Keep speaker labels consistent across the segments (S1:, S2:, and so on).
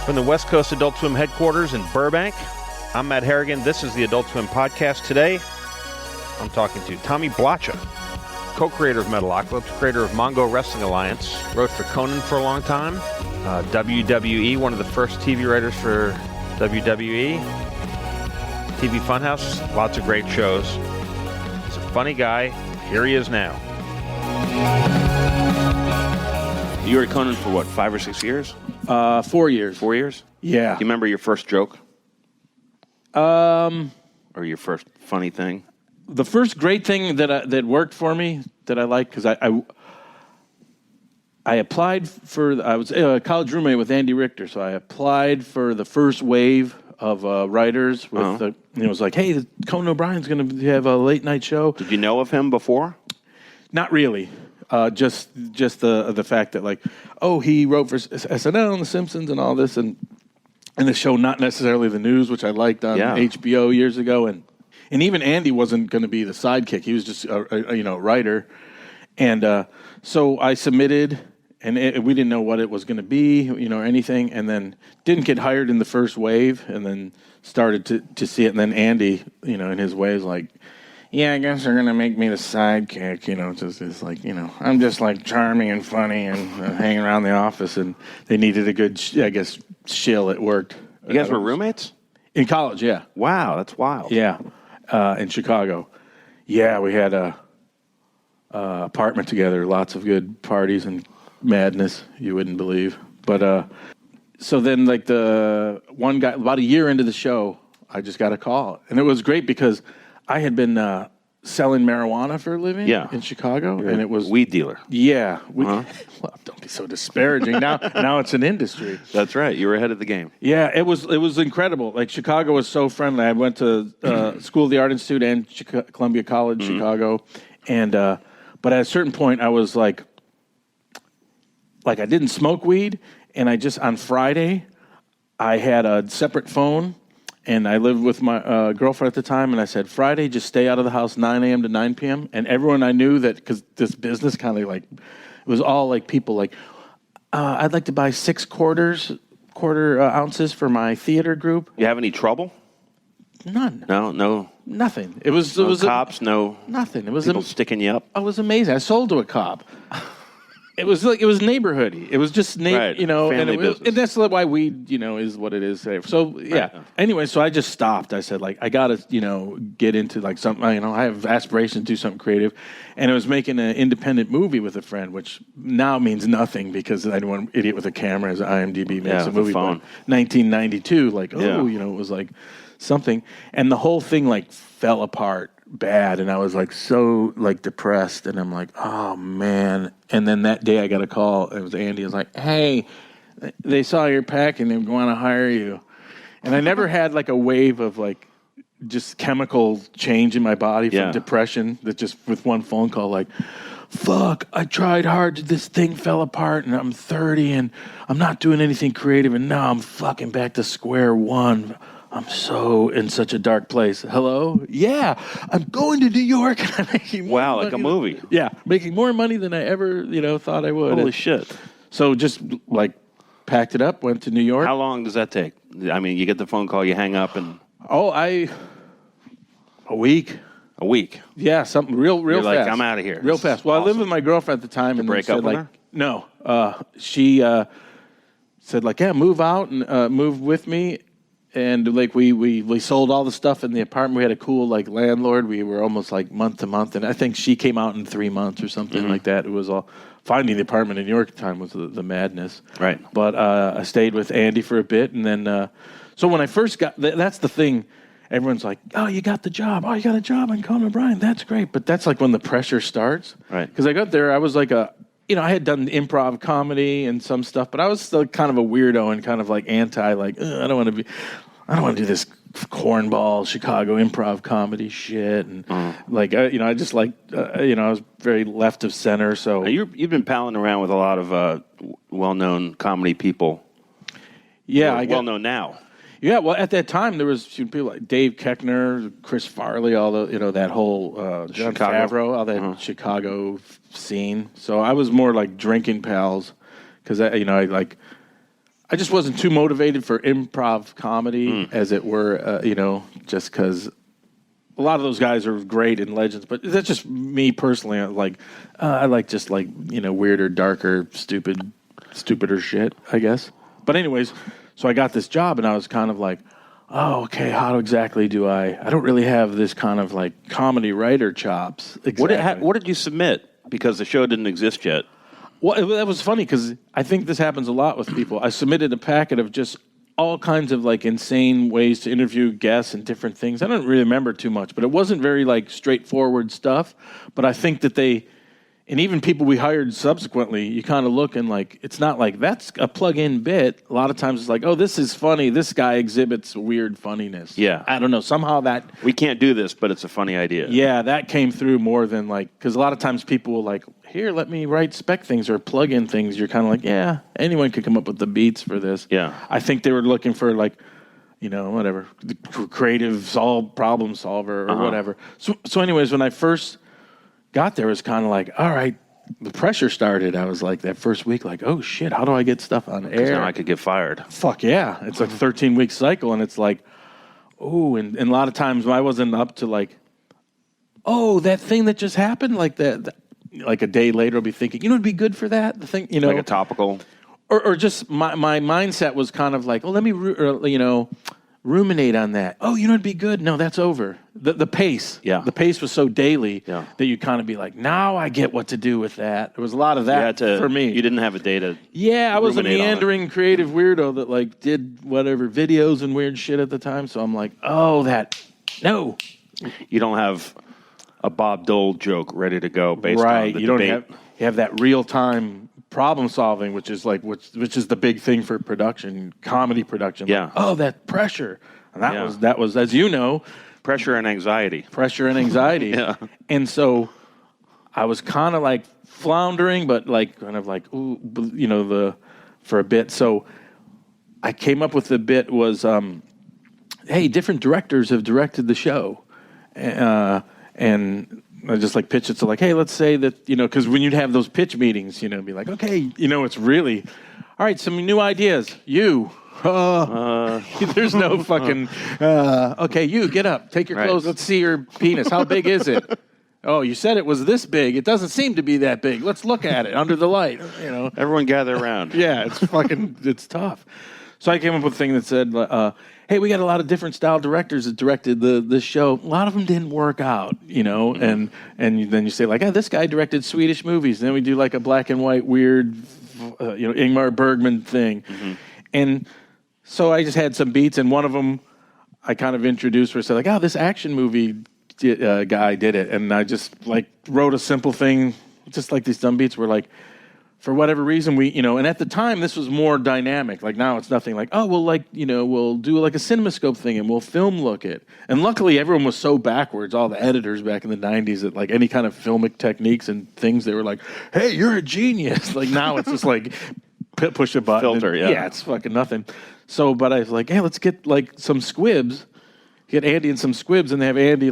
S1: From the West Coast Adult Swim headquarters in Burbank, I'm Matt Harrigan. This is the Adult Swim podcast. Today, I'm talking to Tommy Blacha, co-creator of Metalocalypse, creator of Mongo Wrestling Alliance, wrote for Conan for a long time, WWE, one of the first TV writers for WWE, TV Funhouse, lots of great shows. He's a funny guy. Here he is now. You were at Conan for what, 5 or 6 years?
S2: 4 years.
S1: 4 years?
S2: Yeah.
S1: Do you remember your first joke? Or your first funny thing?
S2: The first great thing that worked for me that I liked, because I applied for, I was a college roommate with Andy Richter, so I applied for the first wave of writers with it was like, hey, Conan O'Brien's going to have a late night show.
S1: Did you know of him before?
S2: Not really. Just the fact that, like, oh, he wrote for SNL and The Simpsons and all this, and the show Not Necessarily the News, which I liked on HBO years ago, and even Andy wasn't going to be the sidekick; he was just a writer, and so I submitted, and we didn't know what it was going to be, or anything, and then didn't get hired in the first wave, and then started to see it, and then Andy, in his way, is like, yeah, I guess they're going to make me the sidekick, it's like, I'm just like charming and funny and hanging around the office, and they needed a good, shill. It worked.
S1: You guys were roommates?
S2: In college, yeah.
S1: Wow, that's wild.
S2: Yeah, in Chicago. Yeah, we had a apartment together, lots of good parties and madness you wouldn't believe. But so then, like, the one guy, about a year into the show, I just got a call. And it was great because I had been selling marijuana for a living in Chicago, and it was
S1: weed dealer.
S2: Yeah, well, don't be so disparaging. Now it's an industry.
S1: That's right. You were ahead of the game.
S2: Yeah, it was incredible. Like, Chicago was so friendly. I went to School of the Art Institute and Columbia College, Chicago, and but at a certain point, I was like I didn't smoke weed, and I just on Friday, I had a separate phone. And I lived with my girlfriend at the time, and I said, Friday, just stay out of the house 9 a.m. to 9 p.m. And everyone I knew that, because this business kind of like, it was all like people like, I'd like to buy 6 quarter ounces for my theater group.
S1: You have any trouble?
S2: None.
S1: No.
S2: Nothing. It was
S1: cops,
S2: nothing. It was
S1: people sticking you up.
S2: It was amazing. I sold to a cop. It was neighborhoody. It was just
S1: right. Family business.
S2: And that's why weed, is what it is. So yeah. Right. Anyway, so I just stopped. I said, like, I gotta, get into like something. I have aspirations to do something creative, and I was making an independent movie with a friend, which now means nothing because I didn't want an idiot with a camera as IMDb makes a movie.
S1: Phone.
S2: 1992, like, it was like something, and the whole thing like fell apart bad, and I was like so like depressed, and I'm like, oh man. And then that day I got a call. It was Andy. It was like, hey, they saw your pack and they want to hire you. And I never had like a wave of like just chemical change in my body from depression that just with one phone call, like, fuck, I tried hard, this thing fell apart, and I'm 30 and I'm not doing anything creative, and now I'm fucking back to square one. I'm so in such a dark place. Hello? Yeah, I'm going to New York. And I'm making more money
S1: like a movie.
S2: Yeah, making more money than I ever, thought I would.
S1: Holy shit.
S2: So just, like, packed it up, went to New York.
S1: How long does that take? I mean, you get the phone call, you hang up, and...
S2: a week.
S1: A week?
S2: Yeah, something real
S1: You're
S2: fast.
S1: Like, I'm out of here.
S2: Real fast. Well, awesome. I lived with my girlfriend at the time.
S1: Did you break up with her?
S2: No. She said, like, yeah, move out and move with me. And like we sold all the stuff in the apartment. We had a cool like landlord. We were almost like month to month, and I think she came out in 3 months or something like that. It was all finding the apartment in New York at the time was the madness.
S1: Right.
S2: But I stayed with Andy for a bit, and then so when I first got that's the thing. Everyone's like, oh, you got the job. Oh, you got a job on Conan O'Brien. That's great. But that's like when the pressure starts.
S1: Right.
S2: Because I got there, I was like I had done improv comedy and some stuff, but I was still kind of a weirdo and kind of like anti, like, I don't want to do this cornball Chicago improv comedy shit. And I just like, I was very left of center. So
S1: you've been palling around with a lot of well-known comedy people.
S2: Yeah.
S1: Well-known now.
S2: Yeah, well, at that time, there was people like Dave Koechner, Chris Farley, all the, that whole John Favreau, all that Chicago scene. So I was more like drinking pals because, I I just wasn't too motivated for improv comedy, as it were, just because a lot of those guys are great and legends, but that's just me personally. I like just like, weirder, darker, stupider shit, I guess. But anyways, so I got this job and I was kind of like, oh, okay, how exactly do I don't really have this kind of like comedy writer chops. Exactly.
S1: What did you submit? Because the show didn't exist yet.
S2: Well, that was funny because I think this happens a lot with people. I submitted a packet of just all kinds of like insane ways to interview guests and different things. I don't really remember too much, but it wasn't very like straightforward stuff. But I think that and even people we hired subsequently, you kind of look and like, it's not like that's a plug-in bit. A lot of times it's like, oh, this is funny. This guy exhibits weird funniness.
S1: Yeah.
S2: I don't know. Somehow that...
S1: We can't do this, but it's a funny idea.
S2: Yeah, that came through more than like... Because a lot of times people will like, here, let me write spec things or plug-in things. You're kind of like, yeah, anyone could come up with the beats for this.
S1: Yeah.
S2: I think they were looking for like, whatever, the creative problem solver or whatever. So anyways, when I first... got there, was kind of like, all right, the pressure started. I was like, that first week, like, oh shit, how do I get stuff on air?
S1: Now I could get fired.
S2: Fuck yeah. It's like a 13-week cycle, and it's like, oh, and a lot of times I wasn't up to like, oh, that thing that just happened, like that like a day later I'll be thinking, it'd be good for that, the thing,
S1: Like a topical?
S2: Or just my mindset was kind of like, oh, let me, ruminate on that. Oh, it'd be good. No, that's over. The pace.
S1: Yeah.
S2: The pace was so daily that you kind of be like, now I get what to do with that. There was a lot of that for me.
S1: You didn't have a day to
S2: I was a meandering creative weirdo that like did whatever videos and weird shit at the time. So I'm like, oh, no.
S1: You don't have a Bob Dole joke ready to go based on the
S2: you
S1: debate.
S2: Don't have that real time problem solving, which is like which is the big thing for production, comedy production.
S1: Yeah.
S2: Like, oh, that pressure. And that was, as you know,
S1: pressure and anxiety.
S2: Yeah. And so I was kind of like floundering, but like kind of like for a bit. So I came up with the bit was, hey, different directors have directed the show, and I just like pitch it to like, hey, let's say that, because when you'd have those pitch meetings, be like, okay, it's really, all right, some new ideas. There's no fucking, okay, you get up, take your clothes, let's see your penis. How big is it? Oh, you said it was this big. It doesn't seem to be that big. Let's look at it under the light,
S1: Everyone gather around.
S2: Yeah, it's tough. So I came up with a thing that said, hey, we got a lot of different style directors that directed this show. A lot of them didn't work out, and then you say like, this guy directed Swedish movies. And then we do like a black and white weird, Ingmar Bergman thing. Mm-hmm. And so I just had some beats, and one of them I kind of introduced where I said like, this action movie guy did it. And I just like wrote a simple thing, just like these dumb beats were like, for whatever reason, we, and at the time, this was more dynamic. Like now it's nothing like, oh, we'll we'll do like a CinemaScope thing and we'll film look it. And luckily, everyone was so backwards, all the editors back in the 90s, that like any kind of filmic techniques and things, they were like, hey, you're a genius. Like now it's just like push a button.
S1: Filter,
S2: Yeah, it's fucking nothing. So, but I was like, hey, let's get like some squibs. Get Andy and some squibs, and they have Andy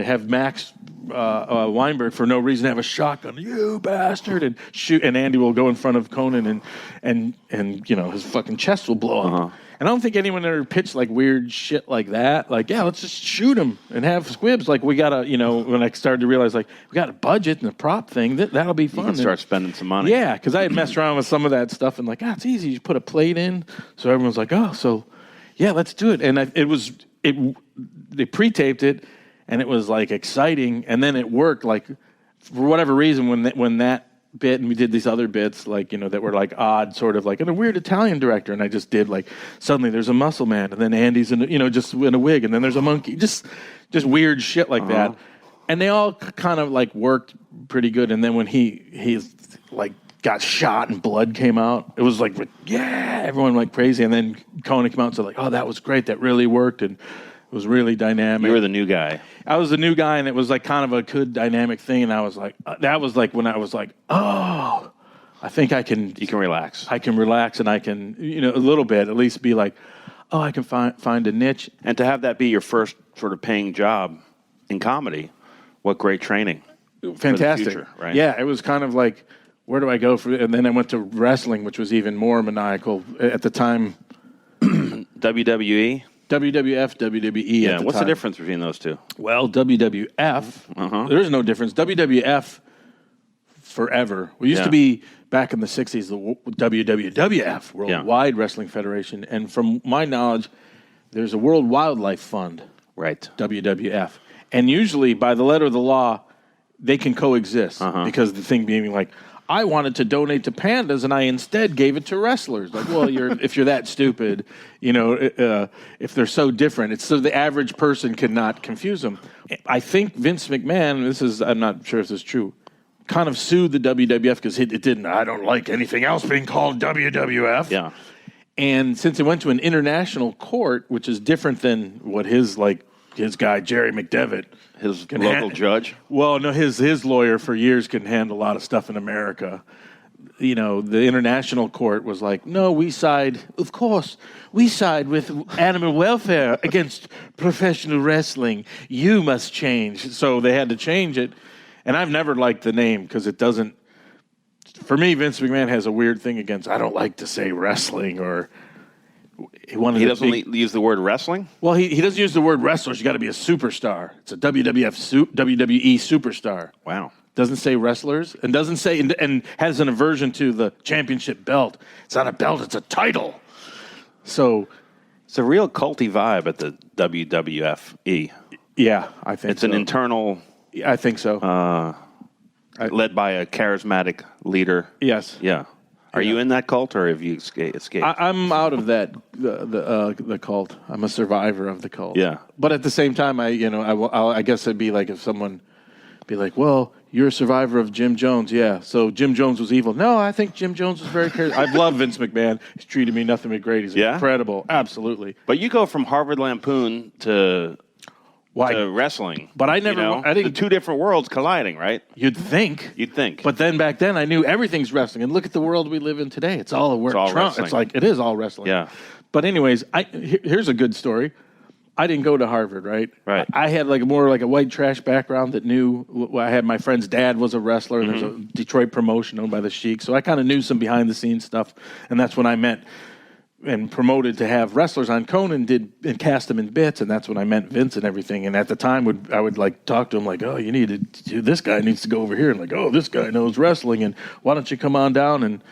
S2: have Max Weinberg for no reason have a shotgun, you bastard, and shoot, and Andy will go in front of Conan and his fucking chest will blow up. And I don't think anyone ever pitched like weird shit like that. Like, let's just shoot him and have squibs. Like we gotta, when I started to realize like we got a budget and a prop thing, that'll be fun.
S1: You can start spending some money.
S2: Yeah, because I had messed around with some of that stuff and like, it's easy. You put a plate in, so everyone's like, yeah, let's do it. And they pre-taped it, and it was like exciting, and then it worked. Like for whatever reason, when that bit and we did these other bits, like that were like odd, sort of like and a weird Italian director, and I just did like suddenly there's a muscle man, and then Andy's in just in a wig, and then there's a monkey, just weird shit like that, and they all kind of like worked pretty good. And then when he's like got shot and blood came out, it was like, everyone went crazy. And then Conan came out and said like, that was great. That really worked. And it was really dynamic.
S1: You were the new guy. I
S2: was the new guy, and it was like kind of a good dynamic thing. And I was like, that was like when I was like, I think I can.
S1: You can relax.
S2: I can relax, and I can, a little bit, at least be like, I can find a niche.
S1: And to have that be your first sort of paying job in comedy, what great training.
S2: Fantastic.
S1: For the future, right?
S2: Yeah, it was kind of like, where do I go for? And then I went to wrestling, which was even more maniacal at the time.
S3: WWE,
S2: WWF, WWE.
S3: yeah.
S2: At the
S3: What's
S2: time.
S3: the difference between those two?
S2: Well, WWF. There is no difference. WWF forever. We used to be back in the '60s the WWF, Worldwide Wrestling Federation, and from my knowledge, there's a World Wildlife Fund.
S3: Right.
S2: WWF, and usually by the letter of the law, they can coexist because the thing being like, I wanted to donate to pandas and I instead gave it to wrestlers. Like, well, if you're that stupid, if they're so different, it's so the average person cannot confuse them. I think Vince McMahon, I'm not sure if this is true, kind of sued the WWF because it didn't. I don't like anything else being called WWF.
S3: Yeah.
S2: And since it went to an international court, which is different than what his guy Jerry McDevitt,
S3: his local judge.
S2: Well, no, his lawyer for years can handle a lot of stuff in America. The international court was like, no, we side with animal welfare against professional wrestling. You must change. So they had to change it. And I've never liked the name because it doesn't. For me, Vince McMahon has a weird thing against. I don't like to say wrestling or. He
S3: doesn't use the word wrestling?
S2: Well, he doesn't use the word wrestlers. You got to be a superstar. It's a WWE superstar.
S3: Wow.
S2: Doesn't say wrestlers and doesn't say and has an aversion to the championship belt. It's not a belt, it's a title. So
S3: it's a real culty vibe at the WWFE.
S2: Yeah, I think
S3: it's an internal.
S2: I think so.
S3: Led by a charismatic leader.
S2: Yes.
S3: Yeah. Are you in that cult, or have you escaped?
S2: I'm out of that the cult. I'm a survivor of the cult.
S3: Yeah.
S2: But at the same time, I guess it'd be like if someone be like, "Well, you're a survivor of Jim Jones." Yeah. So Jim Jones was evil. No, I think Jim Jones was very charismatic. I've loved Vince McMahon. He's treated me nothing but great. He's incredible. Absolutely.
S3: But you go from Harvard Lampoon to wrestling.
S2: But I never. I
S3: the two different worlds colliding, right?
S2: You'd think.
S3: But
S2: then back then, I knew everything's wrestling. And look at the world we live in today. It's all
S3: wrestling.
S2: It's like it is all wrestling.
S3: Yeah.
S2: But anyways, here's a good story. I didn't go to Harvard, right?
S3: Right.
S2: I had more like a white trash background that knew. I had my friend's dad was a wrestler. Mm-hmm. There's a Detroit promotion owned by the Sheik, so I kind of knew some behind the scenes stuff, and that's when I met and promoted to have wrestlers on Conan and cast them in bits, and that's when I met Vince and everything. And at the time, I would like talk to him like, oh, you need to do this guy needs to go over here, and like, oh, this guy knows wrestling, and why don't you come on down? And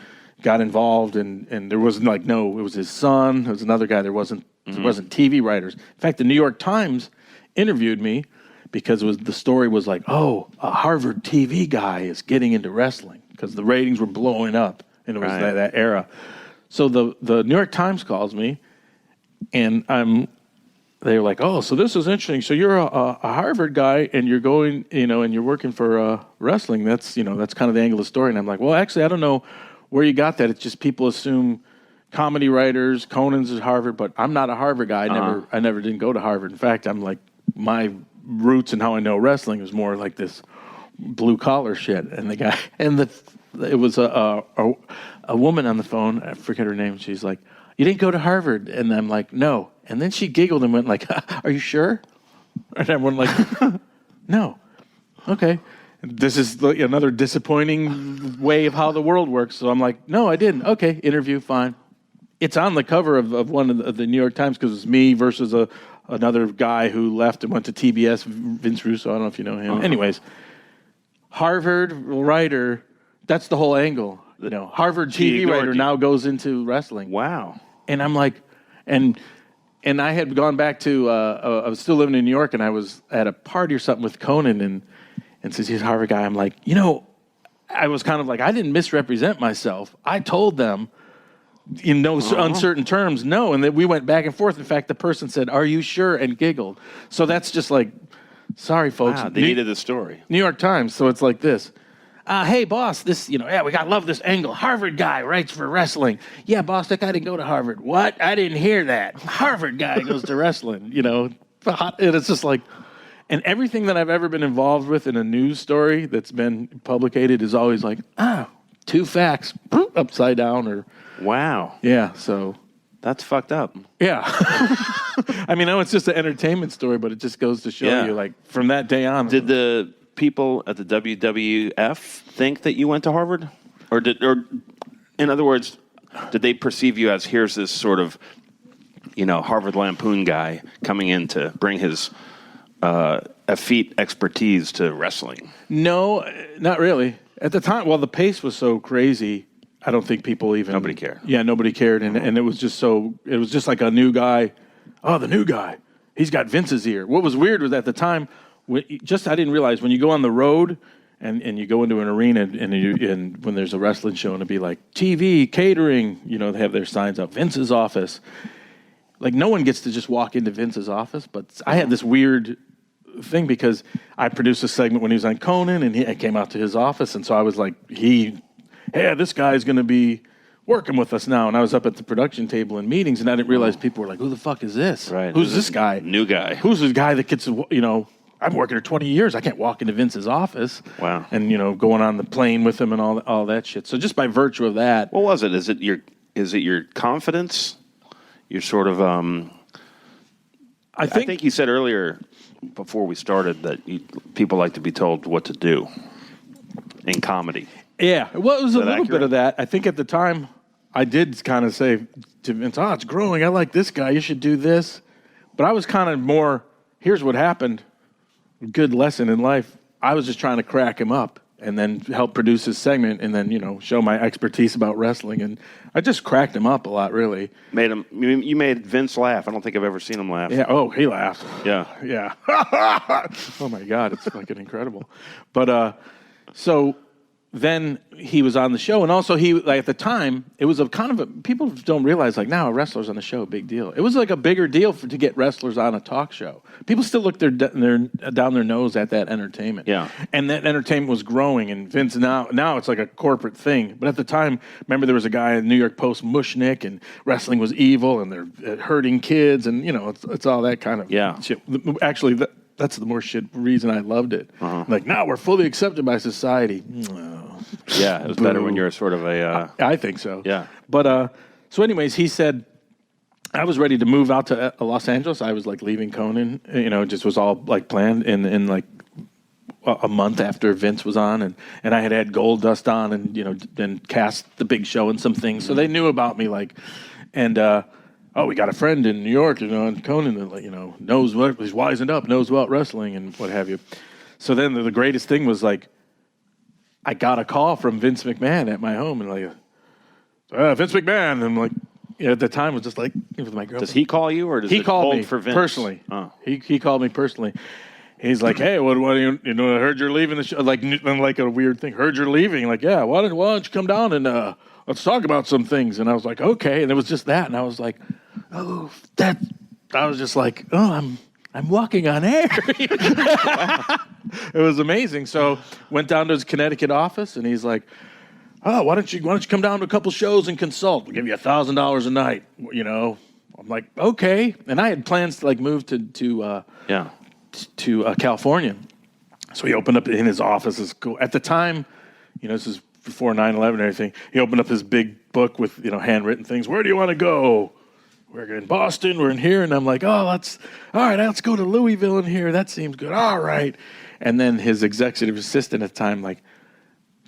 S2: got involved, and there wasn't it was his son, there was another guy. There wasn't TV writers. In fact, the New York Times interviewed me because the story was like, oh, a Harvard TV guy is getting into wrestling because the ratings were blowing up, and it was that era. So the New York Times calls me, and they're like, oh, so this is interesting. So you're a Harvard guy, and you're going, and you're working for wrestling. That's kind of the angle of the story. And I'm like, well, actually, I don't know where you got that. It's just people assume comedy writers, Conan's is Harvard, but I'm not a Harvard guy. I never didn't go to Harvard. In fact, I'm like, my roots and how I know wrestling was more like this blue collar shit. And the guy, it was a woman on the phone, I forget her name, she's like, you didn't go to Harvard? And I'm like, no. And then she giggled and went like, are you sure? And I went like, no. Okay. This is another disappointing way of how the world works. So I'm like, no, I didn't. Okay, interview, fine. It's on the cover of one of the New York Times because it's me versus another guy who left and went to TBS, Vince Russo. I don't know if you know him. Anyways, Harvard writer, that's the whole angle. Harvard TV writer now goes into wrestling.
S3: Wow.
S2: And I'm like, and I had gone back to, I was still living in New York, and I was at a party or something with Conan, and since he's a Harvard guy, I'm like, I was kind of like, I didn't misrepresent myself. I told them in no uncertain terms, no. And then we went back and forth. In fact, the person said, are you sure? And giggled. So that's just like, sorry, folks.
S3: Wow, they needed the story.
S2: New York Times. So it's like this. Hey, boss, this, we got to love this angle. Harvard guy writes for wrestling. Yeah, boss, that guy didn't go to Harvard. What? I didn't hear that. Harvard guy goes to wrestling, And it's just like, and everything that I've ever been involved with in a news story that's been publicated is always like, two facts, upside down or.
S3: Wow.
S2: Yeah, so.
S3: That's fucked up.
S2: Yeah. I mean, it's just an entertainment story, but it just goes to show you, like, from that day on.
S3: Did the people at the WWF think that you went to Harvard? Or in other words, did they perceive you as here's this sort of, Harvard Lampoon guy coming in to bring his effete expertise to wrestling?
S2: No, not really. At the time, the pace was so crazy. I don't think people even...
S3: Nobody cared.
S2: Yeah, nobody cared. And it was just it was just like a new guy. Oh, the new guy. He's got Vince's ear. What was weird was at the time, I didn't realize when you go on the road and you go into an arena and when there's a wrestling show and it'd be like TV, catering, they have their signs up, Vince's office. Like no one gets to just walk into Vince's office, but I had this weird thing because I produced a segment when he was on Conan and I came out to his office and so I was like, hey, this guy's going to be working with us now. And I was up at the production table in meetings, and I didn't realize people were like, who the fuck is this?
S3: Right.
S2: Who's this guy?
S3: New guy.
S2: Who's this guy that gets, I'm working here 20 years. I can't walk into Vince's office.
S3: Wow.
S2: And, going on the plane with him and all that shit. So just by virtue of that.
S3: What was it? Is it your confidence? Your sort of, I think you said earlier before we started that people like to be told what to do in comedy.
S2: Yeah, well, it was a little
S3: accurate?
S2: bit of that. I think at the time, I did kind of say to Vince, it's growing. I like this guy. You should do this. But I was kind of more, here's what happened. Good lesson in life. I was just trying to crack him up and then help produce his segment and then, show my expertise about wrestling. And I just cracked him up a lot, really.
S3: You made Vince laugh. I don't think I've ever seen him laugh.
S2: Yeah, he laughed.
S3: Yeah.
S2: Yeah. Oh, my God, it's fucking incredible. But so... Then he was on the show, and also at the time, it was people don't realize, now a wrestler's on the show, a big deal. It was like a bigger deal to get wrestlers on a talk show. People still look down their nose at that entertainment.
S3: Yeah.
S2: And that entertainment was growing, and Vince, now it's like a corporate thing. But at the time, remember there was a guy in the New York Post, Mushnick, and wrestling was evil, and they're hurting kids, and, it's all that kind of shit. Actually, that's the more shit reason I loved it. Uh-huh. Now we're fully accepted by society.
S3: Yeah, it was better when you're sort of a...
S2: I think so.
S3: Yeah.
S2: But, so anyways, he said, I was ready to move out to Los Angeles. I was leaving Conan, it just was all planned in a month after Vince was on. And I had Gold Dust on and, then cast the big show and some things. So they knew about me we got a friend in New York, and Conan that, knows what, he's wisened up, knows about wrestling and what have you. So then the greatest thing was I got a call from Vince McMahon at my home and Vince McMahon. And at the time it was just with my girlfriend.
S3: Does he call you or does
S2: he
S3: it
S2: called
S3: hold
S2: me
S3: for Vince?
S2: Personally?
S3: Oh.
S2: He called me personally. He's like, hey, what do you I heard you're leaving the show. Like a weird thing. Heard you're leaving. Yeah, why don't you come down and let's talk about some things. And I was like, okay. And it was just that. And I was like, I was just like, I'm walking on air. It was amazing. So went down to his Connecticut office, and he's like, why don't you come down to a couple shows and consult? We'll give you $1,000 a night. I'm like, okay. And I had plans to move to California. So he opened up in his office. At the time, this is before 9/11 and everything. He opened up his big book with handwritten things. Where do you want to go? We're in Boston, we're in here, and I'm like, let's go to Louisville in here. That seems good. All right. And then his executive assistant at the time,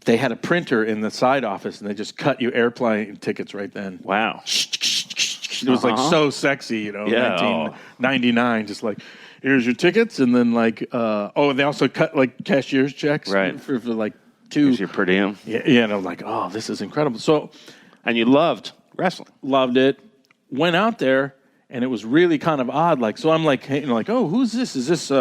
S2: they had a printer in the side office, and they just cut you airplane tickets right then.
S3: Wow.
S2: It was so sexy, 1999, just here's your tickets, and then and they also cut cashier's checks for two.
S3: Here's your per diem.
S2: Yeah, and I'm like, this is incredible. So,
S3: and you loved wrestling.
S2: Loved it. Went out there, and it was really kind of odd. So I'm who's this? Is this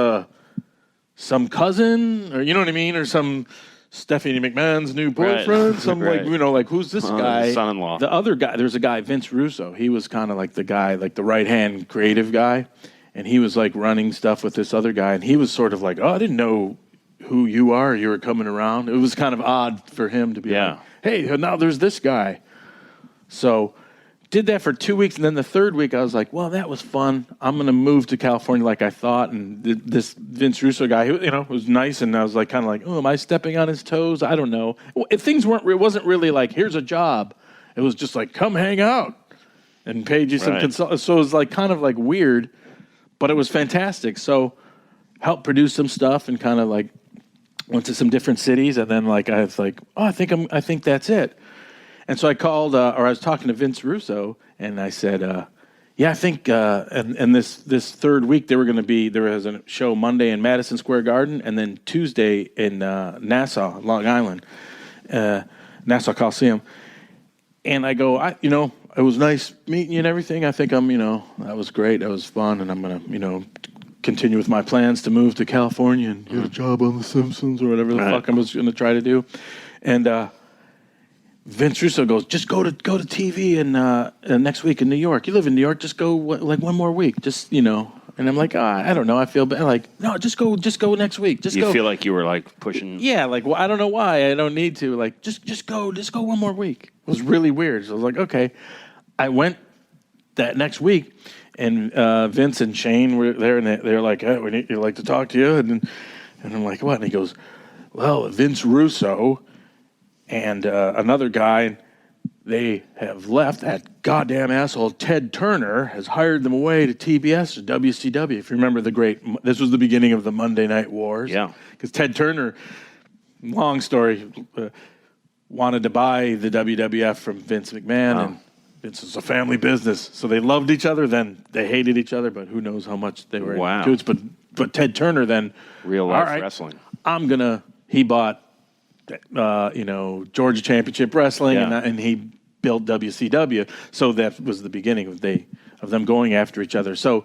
S2: some cousin, or you know what I mean, or some Stephanie McMahon's new boyfriend? Right. Who's this guy?
S3: Son-in-law.
S2: The other guy, there's a guy, Vince Russo. He was kind of the guy, the right hand creative guy, and he was running stuff with this other guy, and he was sort of I didn't know who you are. You were coming around. It was kind of odd for him to be hey, now there's this guy. So. Did that for 2 weeks, and then the third week I was like, well, that was fun. I'm going to move to California like I thought. And this Vince Russo guy, was nice, and I was am I stepping on his toes? I don't know. It wasn't really here's a job. It was just come hang out and paid you some consult. So it was kind of weird, but it was fantastic. So helped produce some stuff and kind of went to some different cities, and then like I was like, oh, I think that's it. And so I called, or I was talking to Vince Russo, and I said, yeah, I think, and this third week there was a show Monday in Madison Square Garden, and then Tuesday in Nassau, Long Island, Nassau Coliseum. And I go, it was nice meeting you and everything. I think that was great. That was fun, and I'm gonna, continue with my plans to move to California and get a job on The Simpsons or whatever the fuck I was gonna try to do. And Vince Russo goes, just go to TV and next week in New York. You live in New York, just go like one more week, just And I'm like, I don't know, I feel bad. Like, no, just go next week. Just go.
S3: You feel like you were like pushing?
S2: Yeah, like I don't know why. I don't need to. Like, just go one more week. It was really weird. So I was like, okay. I went that next week, and Vince and Shane were there, and they're like, hey, we'd like to talk to you. And I'm like, what? And he goes, well, Vince Russo and another guy, they have left. That goddamn asshole Ted Turner has hired them away to TBS or WCW. If you remember this was the beginning of the Monday Night Wars.
S3: Yeah.
S2: Because Ted Turner, long story, wanted to buy the WWF from Vince McMahon, and Vince was a family business. So they loved each other, then they hated each other, but who knows how much they were in dudes. But Ted Turner then,
S3: real life wrestling.
S2: He bought Georgia Championship Wrestling, and he built WCW. So that was the beginning of them going after each other. So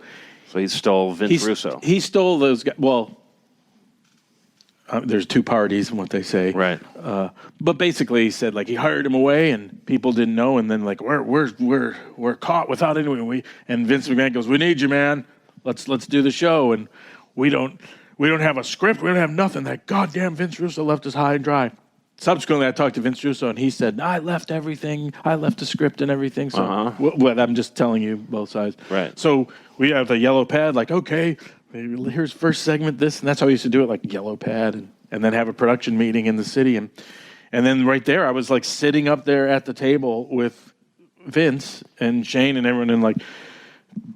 S3: he stole Vince Russo.
S2: He stole those guys. Well, there's two parties in what they say.
S3: Right.
S2: But basically, he said like he hired him away, and people didn't know, and then like we're caught without anyone. And Vince McMahon goes, "We need you, man. Let's do the show." And we don't have a script. We don't have nothing. That goddamn Vince Russo left us high and dry. Subsequently, I talked to Vince Russo, and he said, I left everything. I left the script and everything. So I'm just telling you both sides.
S3: Right.
S2: So we have the yellow pad, like, okay, here's first segment, this. And that's how we used to do it, like yellow pad, and then have a production meeting in the city. And then right there, I was like sitting up there at the table with Vince and Shane and everyone, and like,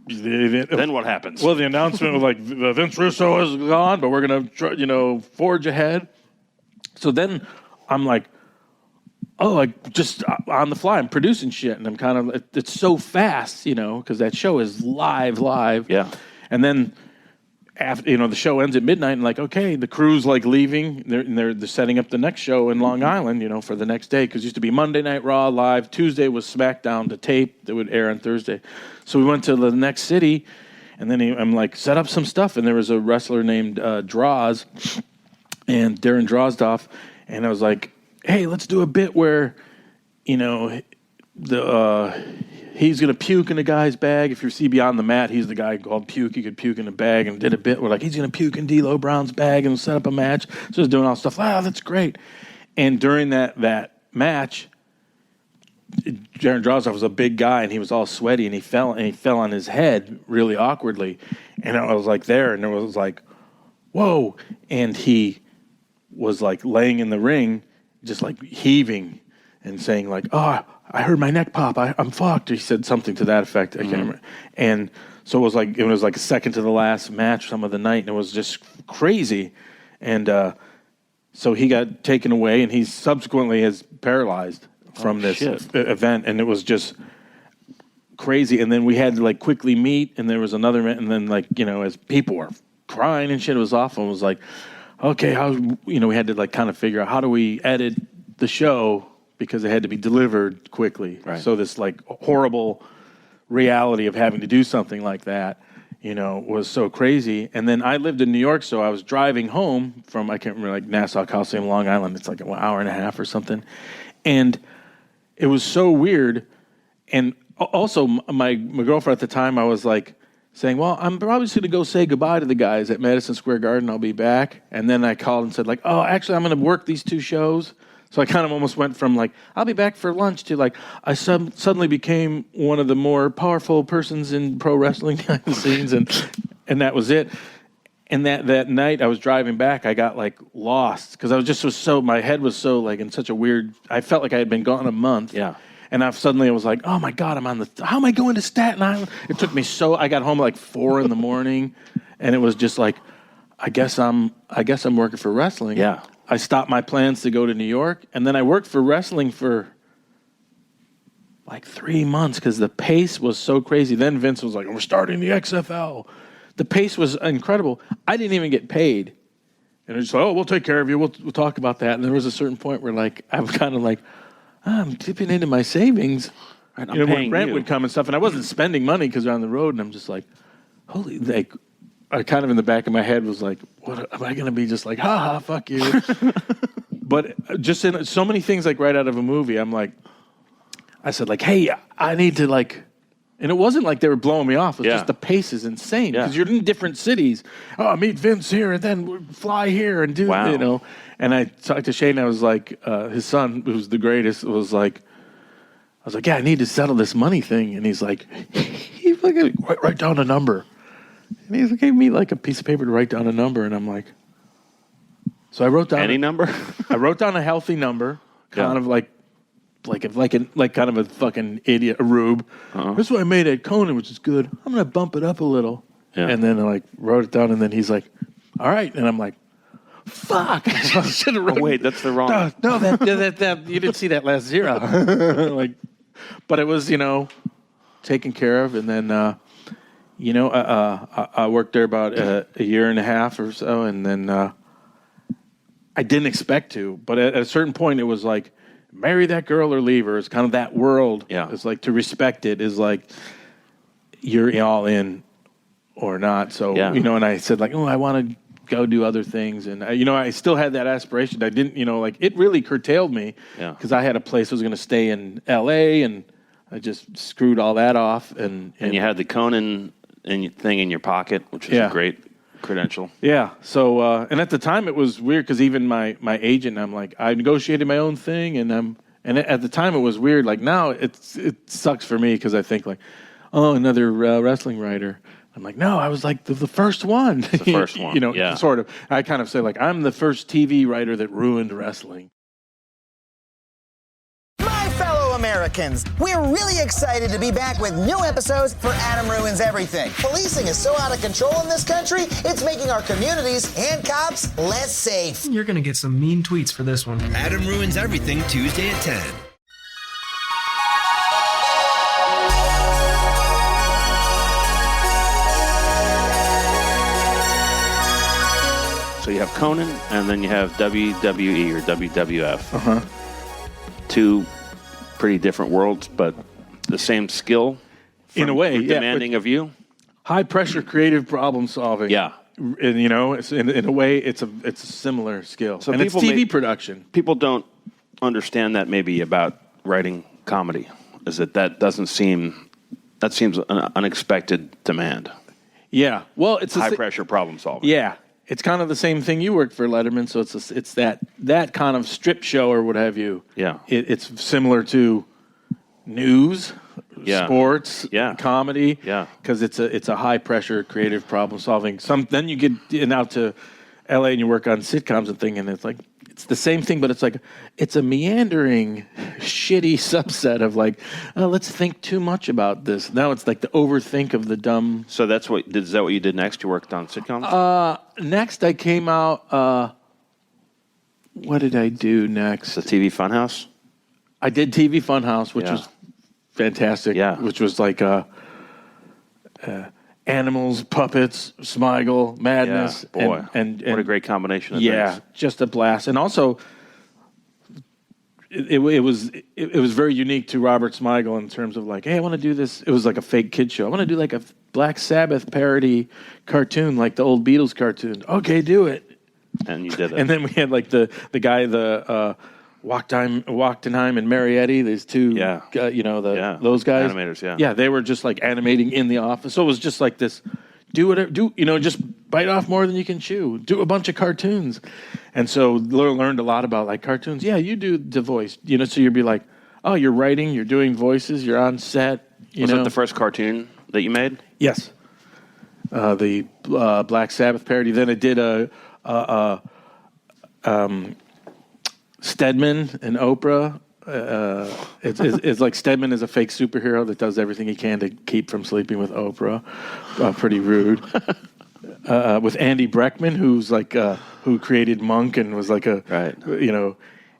S3: then what happens?
S2: Well, the announcement was like, Vince Russo is gone, but we're going to forge ahead. So then I'm like, just on the fly, I'm producing shit, and I'm kind of, it's so fast, because that show is live.
S3: Yeah.
S2: And then after, the show ends at midnight, and like, okay, the crew's like leaving, they're setting up the next show in Long Island, for the next day, because it used to be Monday Night Raw live, Tuesday was SmackDown to tape that would air on Thursday. So we went to the next city, and then I'm like, set up some stuff, and there was a wrestler named Draws, and Darren Drozdoff, and I was like, hey, let's do a bit where, he's going to puke in a guy's bag. If you see Beyond the Mat, he's the guy called Puke. He could puke in a bag, and did a bit where like he's going to puke in D'Lo Brown's bag and set up a match. So he's doing all stuff. That's great. And during that match, Darren Drozdoff was a big guy, and he was all sweaty, and he fell on his head really awkwardly. And I was like there, and it was like, whoa. And he was like laying in the ring, just like heaving and saying like, I heard my neck pop. I'm fucked. He said something to that effect. I can't remember. And so it was like a second to the last match some of the night, and it was just crazy. And so he got taken away, and he subsequently is paralyzed from this event, and it was just crazy. And then we had to like quickly meet, and there was another, and then like as people were crying and shit, it was awful. It was like, okay, we had to like kind of figure out how do we edit the show, because it had to be delivered quickly.
S3: Right.
S2: So this like horrible reality of having to do something like that, was so crazy. And then I lived in New York, so I was driving home from, I can't remember, like Nassau Coliseum, Long Island. It's like an hour and a half or something. And it was so weird. And also my girlfriend at the time, I was like, saying, well, I'm probably just going to go say goodbye to the guys at Madison Square Garden. I'll be back. And then I called and said, like, actually, I'm going to work these two shows. So I kind of almost went from, like, I'll be back for lunch to, like, I suddenly became one of the more powerful persons in pro wrestling behind the scenes, and that was it. And that night I was driving back, I got, like, lost because I was my head was so, like, in such a weird, I felt like I had been gone a month.
S3: Yeah.
S2: And I suddenly was like, oh my God, how am I going to Staten Island? It took me I got home at like 4 a.m, and it was just like, I guess I'm working for wrestling.
S3: Yeah.
S2: I stopped my plans to go to New York, and then I worked for wrestling for like 3 months because the pace was so crazy. Then Vince was like, we're starting the XFL. The pace was incredible. I didn't even get paid. And it's like, we'll take care of you. We'll talk about that. And there was a certain point where like I'm kind of like, I'm dipping into my savings.
S3: Right,
S2: when rent would come and stuff, and I wasn't spending money because they're on the road, and I'm just like, holy, like, I kind of in the back of my head was like, what am I going to be just like, ha, fuck you. But just in so many things like right out of a movie, I'm like, I said like, hey, I need to like, and it wasn't like they were blowing me off. It was just the pace is insane because you're in different cities. Oh, meet Vince here and then fly here and do, you know. And I talked to Shane. I was like, his son, who's the greatest, was like, I was like, yeah, I need to settle this money thing. And he's like, write down a number. And he gave me like a piece of paper to write down a number. And I'm like, so I wrote down
S3: any number.
S2: I wrote down a healthy number, kind of like kind of a fucking idiot, a rube. This is what I made at Conan, which is good. I'm gonna bump it up a little. Yeah. And then I like wrote it down, and then he's like, all right. And I'm like, fuck. I should have wrote.
S3: Oh, wait, that's the wrong.
S2: No, that you didn't see that last zero. Like, but it was, taken care of, and then I worked there about a year and a half or so, and then I didn't expect to, but at a certain point it was like, marry that girl or leave her. It's kind of that world.
S3: Yeah.
S2: It's like to respect it is like you're all in or not. So, and I said like, I want to go do other things. And, I still had that aspiration. I didn't, like it really curtailed me because I had a place I was going to stay in L.A. and I just screwed all that off. And
S3: you had the Conan thing in your pocket, which is a great credential.
S2: Yeah. So, and at the time it was weird because even my agent, I'm like, I negotiated my own thing, and at the time it was weird. Like now it sucks for me because I think like, oh, another wrestling writer. I'm like, no, I was like the first one.
S3: The first one.
S2: Sort of. I kind of say like, I'm the first TV writer that ruined wrestling.
S4: Americans, we're really excited to be back with new episodes for Adam Ruins Everything. Policing is so out of control in this country, it's making our communities and cops less safe.
S5: You're gonna get some mean tweets for this one.
S6: Adam Ruins Everything, Tuesday at 10.
S3: So you have Conan, and then you have WWE or WWF. Two pretty different worlds, but the same skill
S2: in a way,
S3: demanding of you.
S2: High pressure, creative problem solving.
S3: Yeah,
S2: and it's in a way, it's a similar skill. So and it's TV production.
S3: People don't understand that maybe about writing comedy. Is that seems an unexpected demand.
S2: Yeah, well, it's
S3: high pressure problem solving.
S2: Yeah. It's kind of the same thing. You worked for Letterman, so it's that kind of strip show or what have you.
S3: Yeah,
S2: it's similar to news, sports, comedy.
S3: Yeah,
S2: because it's a high pressure creative problem solving. Then you get out to L.A. and you work on sitcoms and thing, and it's like it's the same thing, but it's a meandering, shitty subset of like, let's think too much about this. Now it's like the overthink of the dumb.
S3: So is that what you did next? You worked on sitcoms?
S2: Next I came out, what did I do next?
S3: The TV Funhouse?
S2: I did TV Funhouse, which was fantastic.
S3: Yeah.
S2: Which was like, animals, puppets, Smigel, madness.
S3: Yeah, boy. And what a great combination of things.
S2: Just a blast. And also, it was very unique to Robert Smigel in terms of like, hey, I want to do this. It was like a fake kid show. I want to do like a Black Sabbath parody cartoon, like the old Beatles cartoon. Okay, do it.
S3: And you did it.
S2: And then we had like the guy, Wachtenheim and Marietti, these two, those guys.
S3: Animators,
S2: Yeah, they were just like animating in the office. So it was just like this, just bite off more than you can chew. Do a bunch of cartoons. And so learned a lot about like cartoons. Yeah, you do the voice, so you'd be like, oh, you're writing, you're doing voices, you're on set.
S3: Was that the first cartoon that you made?
S2: Yes. The Black Sabbath parody. Then I did Stedman and Oprah. It's like Stedman is a fake superhero that does everything he can to keep from sleeping with Oprah. Pretty rude. with Andy Breckman, who's like who created Monk and was like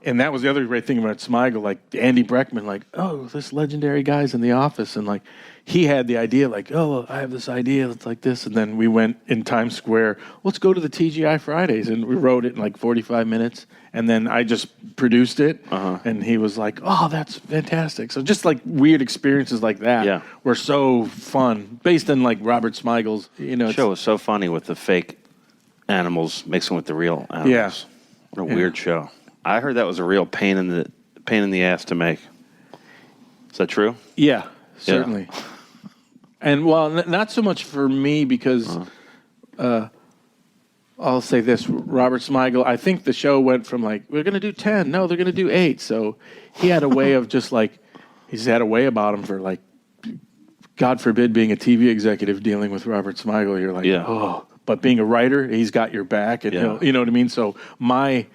S2: and that was the other great thing about Smigel, like Andy Breckman, like, oh, this legendary guy's in the office, and like he had the idea, like, oh, I have this idea that's like this, and then we went in Times Square, let's go to the TGI Fridays, and we wrote it in like 45 minutes, and then I just produced it, and he was like, oh, that's fantastic. So just like weird experiences like that were so fun, based on like Robert Smigel's,
S3: The show was so funny with the fake animals mixing with the real animals.
S2: Yeah.
S3: What a weird show. I heard that was a real pain in the ass to make. Is that true?
S2: Yeah, certainly. Yeah. And well, not so much for me because I'll say this: Robert Smigel. I think the show went from like we're going to do 10, no, they're going to do 8. So he had a way of just like he's had a way about him for like, God forbid, being a TV executive dealing with Robert Smigel. You're like, oh, but being a writer, he's got your back, and he'll, you know what I mean. So my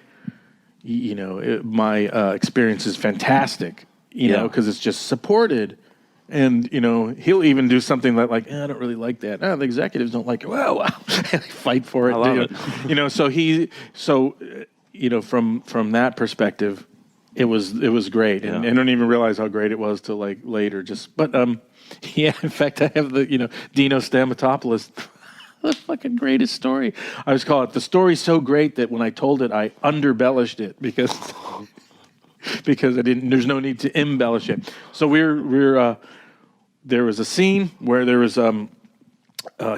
S2: experience is fantastic, you know, because it's just supported. And, he'll even do something like I don't really like that. The executives don't like it. Well, fight for it.
S3: I love it.
S2: From that perspective, it was great. And I don't even realize how great it was till like later. In fact, I have the, Dino Stamatopoulos, the fucking greatest story. I always call it the story's so great that when I told it, I underbellished it because there's no need to embellish it. So there was a scene where there was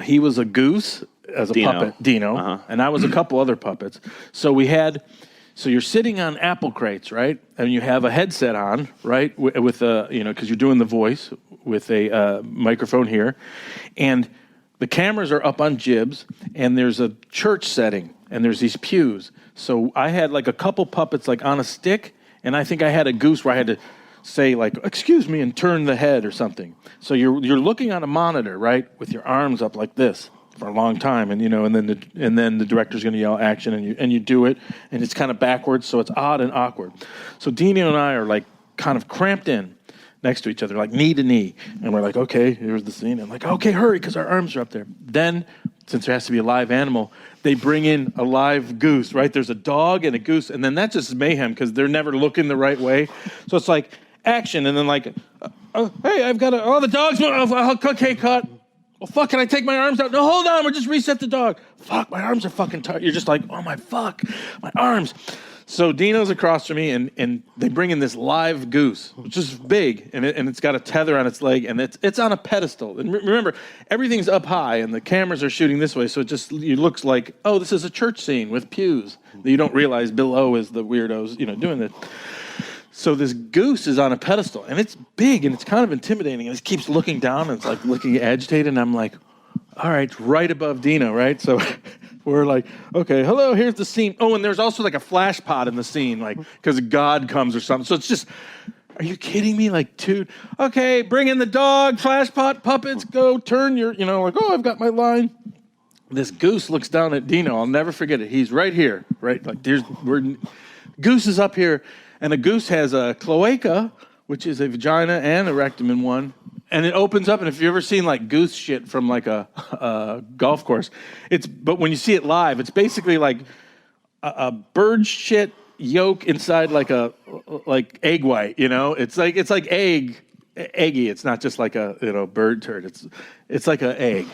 S2: he was a goose as a puppet, Dino, and I was a couple other puppets. So you're sitting on apple crates, right? And you have a headset on, right? With because you're doing the voice with a microphone here, and the cameras are up on jibs, and there's a church setting, and there's these pews. So I had like a couple puppets like on a stick, and I think I had a goose where I had to say like, excuse me, and turn the head or something. So you're looking on a monitor, right, with your arms up like this for a long time, and and then the director's going to yell action, and you do it, and it's kind of backwards, so it's odd and awkward. So Dino and I are like kind of cramped in next to each other, like knee to knee. And we're like, okay, here's the scene. I'm like, okay, hurry, because our arms are up there. Then, since there has to be a live animal, they bring in a live goose, right? There's a dog and a goose, and then that's just mayhem, because they're never looking the right way. So it's like, action, and then like, hey, I've got the dog's, okay, cut. Well, fuck, can I take my arms out? No, hold on, we'll just reset the dog. Fuck, my arms are fucking tight. You're just like, oh my fuck, my arms. So Dino's across from me, and they bring in this live goose, which is big, and it's got a tether on its leg, and it's on a pedestal. And remember, everything's up high, and the cameras are shooting this way, so it looks like, oh, this is a church scene with pews. You don't realize Bill O is the weirdos, doing this. So this goose is on a pedestal, and it's big, and it's kind of intimidating, and it keeps looking down, and it's like looking agitated, and I'm like, all right, it's right above Dino, right? So we're like, okay, hello, here's the scene. Oh, and there's also like a flash pod in the scene, like, because God comes or something. So it's just, are you kidding me? Like, dude, okay, bring in the dog, flash pod, puppets, go, turn your, like, oh, I've got my line. This goose looks down at Dino. I'll never forget it. He's right here, right? Like, goose is up here, and a goose has a cloaca, which is a vagina and a rectum in one. And it opens up, and if you've ever seen like goose shit from like a golf course, but when you see it live, it's basically like a bird shit yolk inside like egg white. It's like eggy. It's not just like a bird turd. It's like an egg.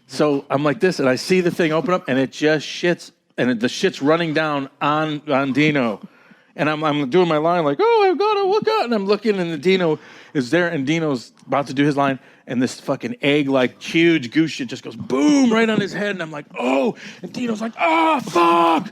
S2: So I'm like this, and I see the thing open up, and it just shits, and the shit's running down on Dino. And I'm doing my line like, oh, I've got to look out. And I'm looking, and the Dino is there, and Dino's about to do his line, and this fucking egg-like huge goose shit just goes boom right on his head, and I'm like, oh. And Dino's like, oh, fuck.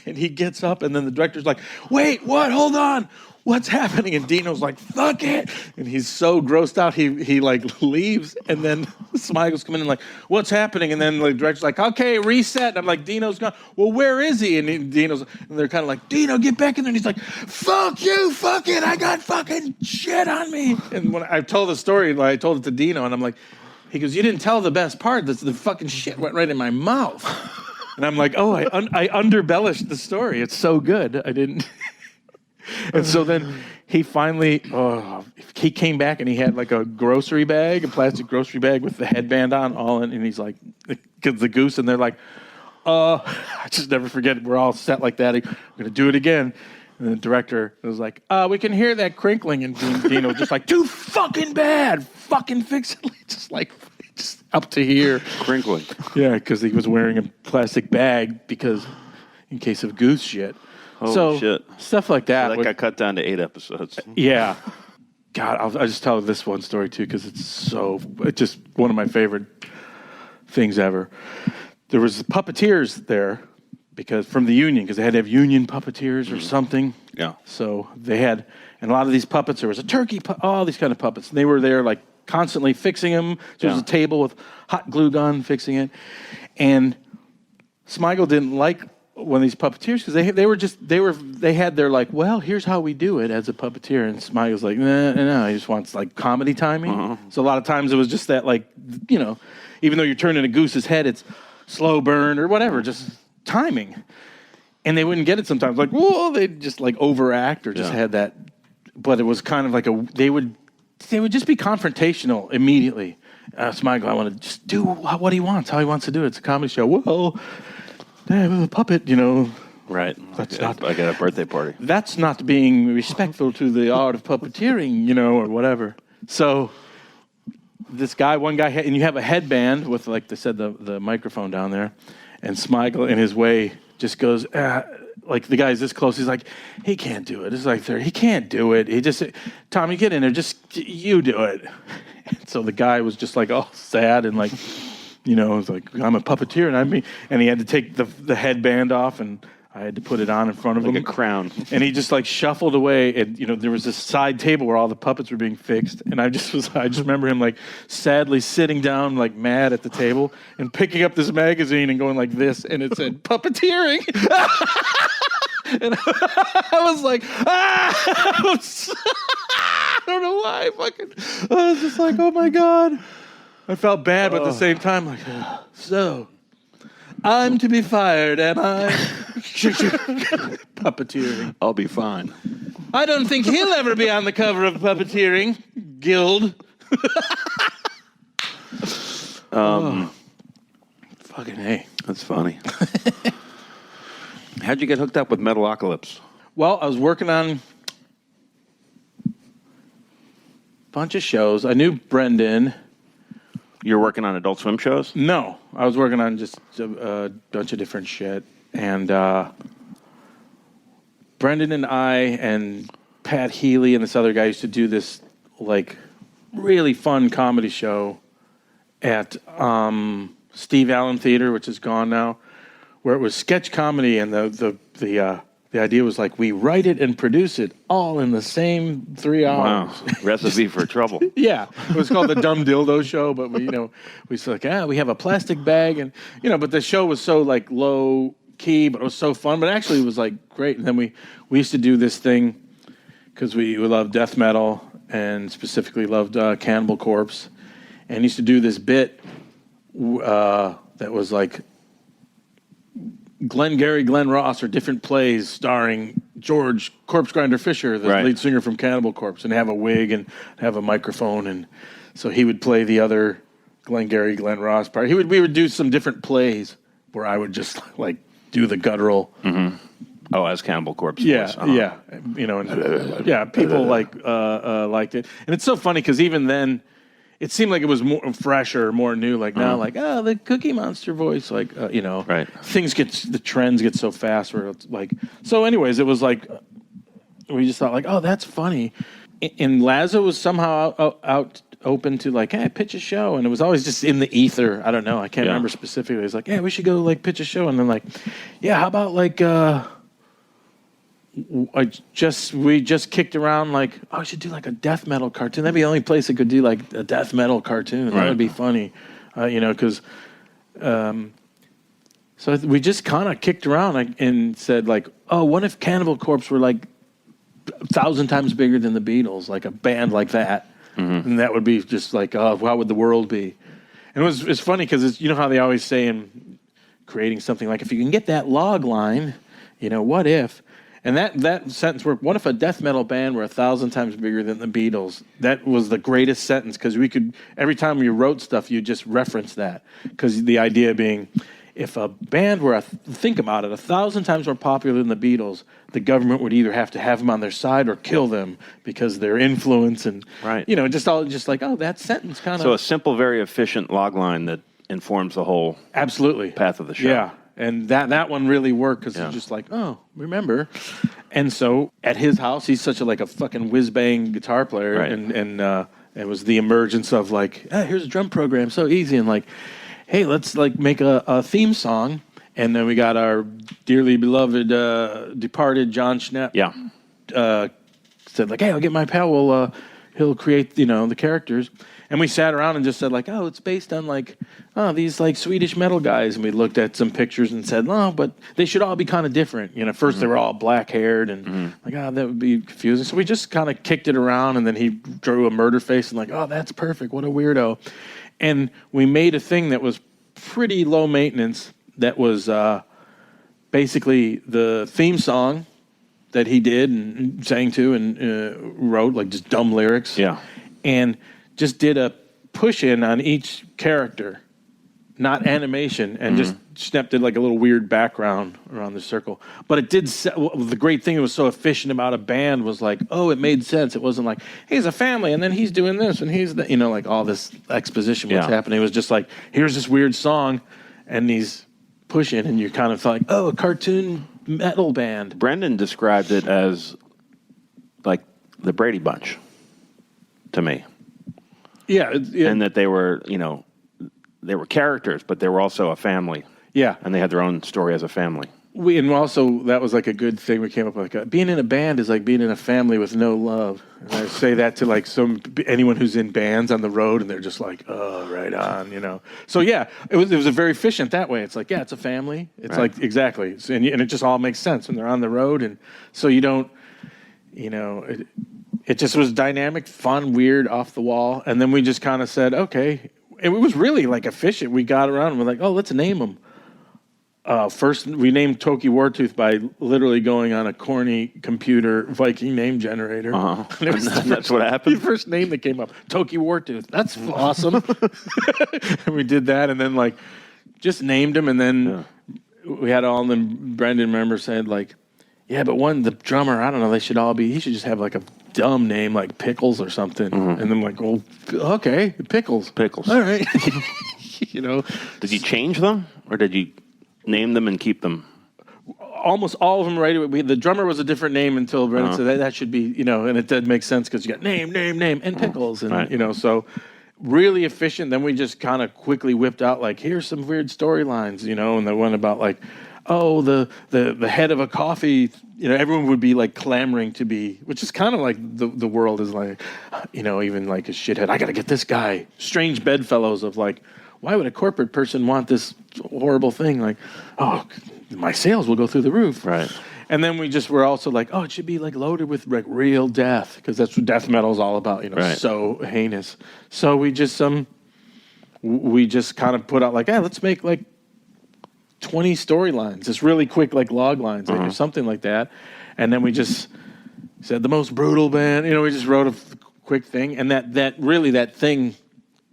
S2: And he gets up, and then the director's like, wait, what? Hold on. What's happening? And Dino's like, fuck it. And he's so grossed out, he like leaves, and then Smigel's coming in like, what's happening? And then the director's like, okay, reset. And I'm like, Dino's gone. Well, where is he? And they're kind of like, Dino, get back in there. And he's like, fuck you, fuck it. I got fucking shit on me. And when I told the story, I told it to Dino, and I'm like, he goes, you didn't tell the best part. The fucking shit went right in my mouth. And I'm like, oh, I underbellished the story. It's so good. I didn't. And so then he finally, he came back and he had like a grocery bag, a plastic grocery bag with the headband on, all in, and he's like, the goose, and they're like, I just never forget it. We're all set like that. I'm going to do it again. And the director was like, we can hear that crinkling. And Dino just like, too fucking bad. Fucking fix it. Just up to here.
S3: Crinkling.
S2: Yeah, because he was wearing a plastic bag because in case of goose shit.
S3: Holy shit.
S2: Stuff like that.
S3: So that got cut down to 8 episodes.
S2: Yeah. God, I'll just tell this one story too because it's just one of my favorite things ever. There was puppeteers there because from the union, because they had to have union puppeteers or something.
S3: Yeah.
S2: So they had, and a lot of these puppets, there was a turkey, all these kind of puppets. And they were there like constantly fixing them. So there was a table with hot glue gun fixing it. And Smigel didn't like one of these puppeteers because they had their like, well, here's how we do it as a puppeteer. And Smigel's like, no, he just wants like comedy timing. Uh-huh. So a lot of times it was just that like, even though you're turning a goose's head, it's slow burn or whatever, just timing. And they wouldn't get it sometimes. Like, whoa, they'd just like overact or just had that. But it was kind of like they would just be confrontational immediately. Smigel, I want to just do what he wants, how he wants to do it. It's a comedy show. Well, a puppet,
S3: Right. I got a birthday party.
S2: That's not being respectful to the art of puppeteering, or whatever. So one guy, and you have a headband with, like they said, the microphone down there, and Smigel, in his way, just goes, like the guy's this close, he's like, he can't do it. It's like, he can't do it. He just, Tommy, get in there, just, you do it. And so the guy was just like all sad and like, it was like, I'm a puppeteer, and he had to take the headband off, and I had to put it on in front of him.
S3: Like a crown.
S2: And he just like shuffled away, and there was this side table where all the puppets were being fixed, and I just remember him like sadly sitting down like mad at the table and picking up this magazine and going like this, and it said puppeteering. And I was like, I don't know why. I was just like, oh my God. I felt bad, but at the same time, like, so I'm to be fired, am I? Puppeteering.
S3: I'll be fine.
S2: I don't think he'll ever be on the cover of Puppeteering Guild. Fucking hey.
S3: That's funny. How'd you get hooked up with Metalocalypse?
S2: Well, I was working on a bunch of shows. I knew Brendan.
S3: You were working on Adult Swim shows?
S2: No, I was working on just a bunch of different shit. And Brendan and I and Pat Healy and this other guy used to do this like really fun comedy show at Steve Allen Theater, which is gone now, where it was sketch comedy, and the idea was like we write it and produce it all in the same 3 hours.
S3: Wow, recipe for trouble.
S2: Yeah, it was called the Dumb Dildo Show, but we was like, we have a plastic bag, and but the show was so like low key, but it was so fun. But actually, it was like great. And then we used to do this thing because we loved death metal and specifically loved Cannibal Corpse, and used to do this bit that was like Glengarry Glen Ross or different plays starring George Corpse Grinder Fisher, the lead singer from Cannibal Corpse, and have a wig and have a microphone, and so he would play the other Glengarry Glen Ross part. We would do some different plays where I would just like do the guttural.
S3: Mm-hmm. Oh, as Cannibal Corpse.
S2: Yeah,
S3: voice. Uh-huh.
S2: yeah, and, people liked it, and it's so funny because even then. It seemed like it was more fresher, more new. Like now, like the Cookie Monster voice, like
S3: right.
S2: The trends get so fast. Where it's like, so. Anyways, it was like we just thought like, oh, that's funny. And Lazo was somehow out open to like, hey, pitch a show, and it was always just in the ether. I don't know. I can't remember specifically. It was like, yeah, we should go like pitch a show, and then like, yeah, how about like. We just kicked around like, oh, I should do like a death metal cartoon. That'd be the only place that could do like a death metal cartoon. Right. That would be funny, because. So we just kind of kicked around and said like, oh, what if Cannibal Corpse were like 1,000 times bigger than the Beatles, like a band like that, and that would be just like, oh, how would the world be? And it's funny because it's how they always say in creating something like, if you can get that log line, what if. And that sentence worked. What if a death metal band were 1,000 times bigger than the Beatles? That was the greatest sentence, because we could, every time you wrote stuff, you just reference that. Because the idea being, if a band were, think about it, 1,000 times more popular than the Beatles, the government would either have to have them on their side or kill them because their influence and, just like, that sentence kind of.
S3: So a simple, very efficient log line that informs the whole
S2: absolutely
S3: path of the show.
S2: Yeah. And that one really worked because it's just like, remember. And so at his house, he's such a fucking whiz-bang guitar player.
S3: Right.
S2: And it was the emergence of here's a drum program, so easy. And hey, let's make a theme song. And then we got our dearly beloved departed John Schnepp.
S3: Yeah.
S2: Said hey, I'll get my pal. He'll create, the characters. And we sat around and just said it's based on these Swedish metal guys. And we looked at some pictures and said, but they should all be kind of different. First they were all black haired and that would be confusing. So we just kind of kicked it around, and then he drew a murder face and that's perfect. What a weirdo. And we made a thing that was pretty low maintenance. That was basically the theme song that he did and sang to and wrote, just dumb lyrics.
S3: Yeah.
S2: And just did a push-in on each character, not animation, and just Schnepp did a little weird background around the circle. But it did, the great thing that was so efficient about a band was it made sense. It wasn't hey, he's a family, and then he's doing this, and he's all this exposition was happening. It was just here's this weird song, and these push-in, and you kind of thought, a cartoon metal band.
S3: Brendan described it as the Brady Bunch to me.
S2: Yeah.
S3: And that they were, they were characters, but they were also a family.
S2: Yeah.
S3: And they had their own story as a family.
S2: And also, that was a good thing we came up with. Being in a band is like being in a family with no love. And I say that to anyone who's in bands on the road, and they're just right on, So yeah, it was a very efficient that way. It's it's a family. It's
S3: right.
S2: Exactly. And it just all makes sense when they're on the road. And so you don't, it just was dynamic, fun, weird, off the wall. And then we just kind of said, okay. And it was really efficient. We got around and we're let's name them. First, we named Toki Wartooth by literally going on a corny computer Viking name generator.
S3: That's what happened?
S2: The first name that came up, Toki Wartooth. That's awesome. And we did that, and then just named him, and then we had all. And then Brendan, remember, said but the drummer, I don't know, he should just have a dumb name like Pickles or something. And then okay, Pickles. All right.
S3: Did you change them, or did you name them and keep them?
S2: Almost all of them, right? The drummer was a different name until Brendan said that should be, and it did make sense because you got name, and Pickles, and
S3: right.
S2: So really efficient. Then we just kind of quickly whipped out here's some weird storylines, and the one about the head of a coffee, everyone would be clamoring to be, which is kind of the world is even a shithead. I got to get this guy. Strange bedfellows of why would a corporate person want this horrible thing? My sales will go through the roof.
S3: Right.
S2: And then we just were also it should be loaded with real death, because that's what death metal is all about,
S3: right.
S2: So heinous. So we just kind of put out let's make 20 storylines, just really quick log lines, or something like that. And then we just said the most brutal band, we just wrote a quick thing, and that thing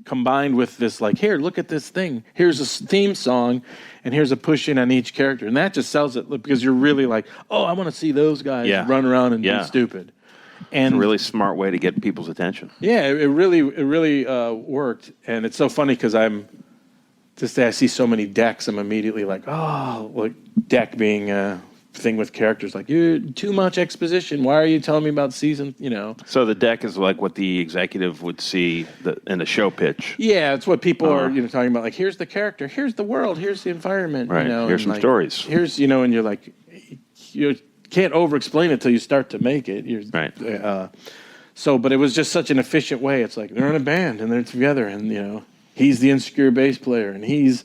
S2: combined with this here, look at this thing, here's a theme song, and here's a push in on each character, and that just sells it, because you're really I want to see those guys run around and be stupid. And
S3: it's a really smart way to get people's attention.
S2: Yeah, it really worked. And it's so funny because this day I see so many decks, I'm immediately deck being a thing with characters, you're too much exposition. Why are you telling me about season?
S3: So the deck is what the executive would see in the show pitch.
S2: Yeah, it's what people are talking about. Here's the character, here's the world, here's the environment.
S3: Right. Here's some stories.
S2: Here's and you're you can't over-explain it till you start to make it.
S3: Right.
S2: But it was just such an efficient way. It's they're in a band and they're together, and he's the insecure bass player, and he's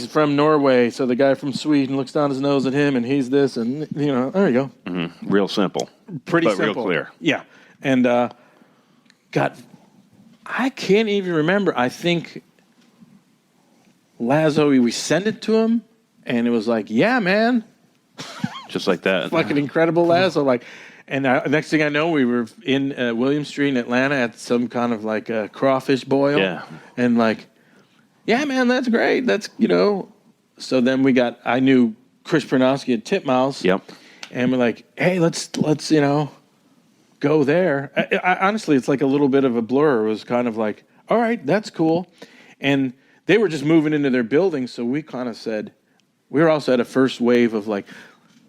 S2: from Norway, so the guy from Sweden looks down his nose at him, and he's this, and there you go.
S3: Mm-hmm. Real simple,
S2: pretty
S3: but
S2: simple,
S3: real clear.
S2: Yeah, and I can't even remember. I think Lazo, we sent it to him, and it was yeah, man.
S3: just like that.
S2: Fucking incredible lasso, like. And next thing I know, we were in William Street in Atlanta at some kind of like a crawfish boil.
S3: Yeah.
S2: And like, yeah, man, that's great. That's, So then I knew Chris Pronowski at Titmouse.
S3: Yep.
S2: And we're like, hey, let's go there. I honestly, it's like a little bit of a blur. It was kind of like, all right, that's cool. And they were just moving into their building. So we kind of said, we were also at a first wave of like,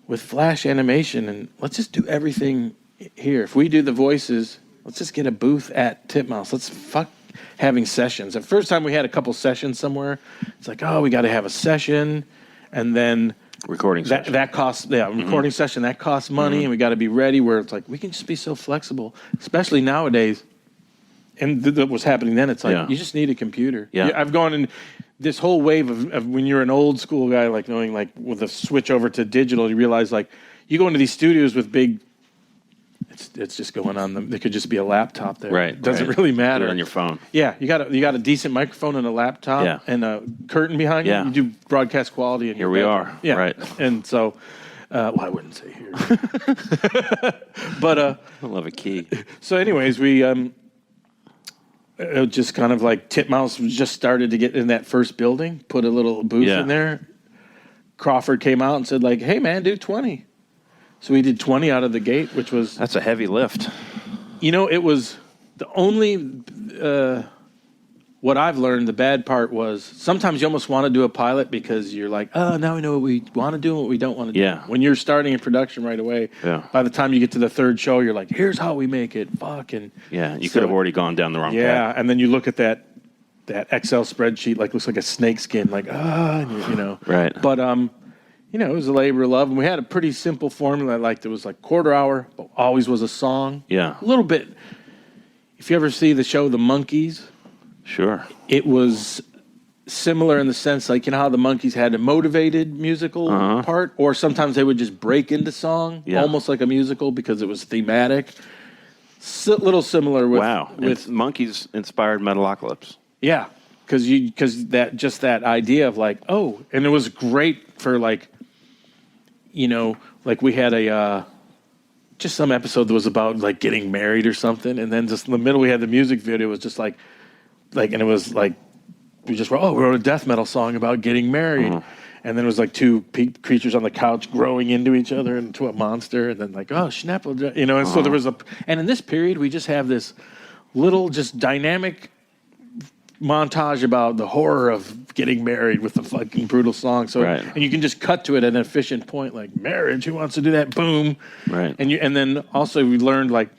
S2: with Flash animation, and let's just do everything here. If we do the voices, let's just get a booth at Titmouse. Let's fuck having sessions. The first time we had a couple sessions somewhere, it's like, oh, we got to have a session, and then
S3: recording session.
S2: That costs, recording session, that costs money, and we got to be ready where it's like, we can just be so flexible, especially nowadays. And that was happening then. It's like, you just need a computer.
S3: Yeah.
S2: I've gone in this whole wave of when you're an old school guy, like knowing like with a switch over to digital, you realize like you go into these studios with big, it's just going on them. There could just be a laptop there.
S3: Right.
S2: It doesn't really matter.
S3: Do it on your phone.
S2: Yeah. You got a decent microphone and a laptop and a curtain behind you. You do broadcast quality.
S3: Here we are.
S2: Yeah.
S3: Right.
S2: And so, I wouldn't say here, but,
S3: I love a key.
S2: So anyways, we, just kind of like Titmouse just started to get in that first building, put a little booth in there. Crawford came out and said like, hey man, do 20. So we did 20 out of the gate, which was...
S3: That's a heavy lift.
S2: It was the only... what I've learned, the bad part was sometimes you almost want to do a pilot because you're like, oh, now we know what we want to do and what we don't want to do.
S3: Yeah.
S2: When you're starting in production right away, by the time you get to the third show, you're like, here's how we make it. Fuck. And
S3: you could have already gone down the wrong path.
S2: Yeah, and then you look at that Excel spreadsheet, like looks like a snake skin, like,
S3: Right.
S2: But, it was a labor of love. And we had a pretty simple formula. Like there was like quarter hour, but always was a song.
S3: Yeah.
S2: A little bit. If you ever see the show The Monkees...
S3: Sure.
S2: It was similar in the sense, like, how the Monkees had a motivated musical part, or sometimes they would just break into song, almost like a musical because it was thematic. Little similar with...
S3: Wow. With Monkees inspired Metalocalypse.
S2: Yeah. Because that idea of like, oh, and it was great for like, like we had just some episode that was about like getting married or something. And then just in the middle, we had the music video. It was just like, and it was like, we wrote a death metal song about getting married. And then it was like two creatures on the couch growing into each other into a monster. And then like, oh, Schnapple, and so there was and in this period, we just have this little just dynamic montage about the horror of getting married with the fucking brutal song. So, and you can just cut to it at an efficient point, like marriage, who wants to do that? Boom.
S3: Right.
S2: And then also we learned like,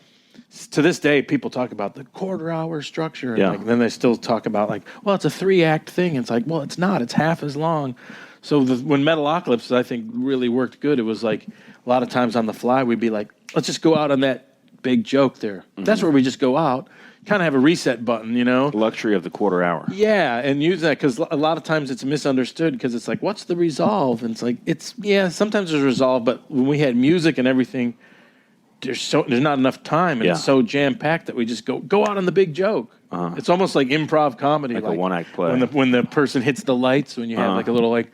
S2: to this day, people talk about the quarter-hour structure, and then they still talk about like, well, it's a 3-act thing. It's like, well, it's not. It's half as long. So when Metalocalypse, I think, really worked good, it was like a lot of times on the fly, we'd be like, let's just go out on that big joke there. That's where we just go out, kind of have a reset button, The
S3: luxury of the quarter hour.
S2: Yeah, and use that because a lot of times it's misunderstood because it's like, what's the resolve? And it's like, sometimes there's resolve, but when we had music and everything, there's not enough time, and it's so jam-packed that we just go out on the big joke. It's almost like improv comedy.
S3: Like a one-act play.
S2: When the person hits the lights, when you have like a little like,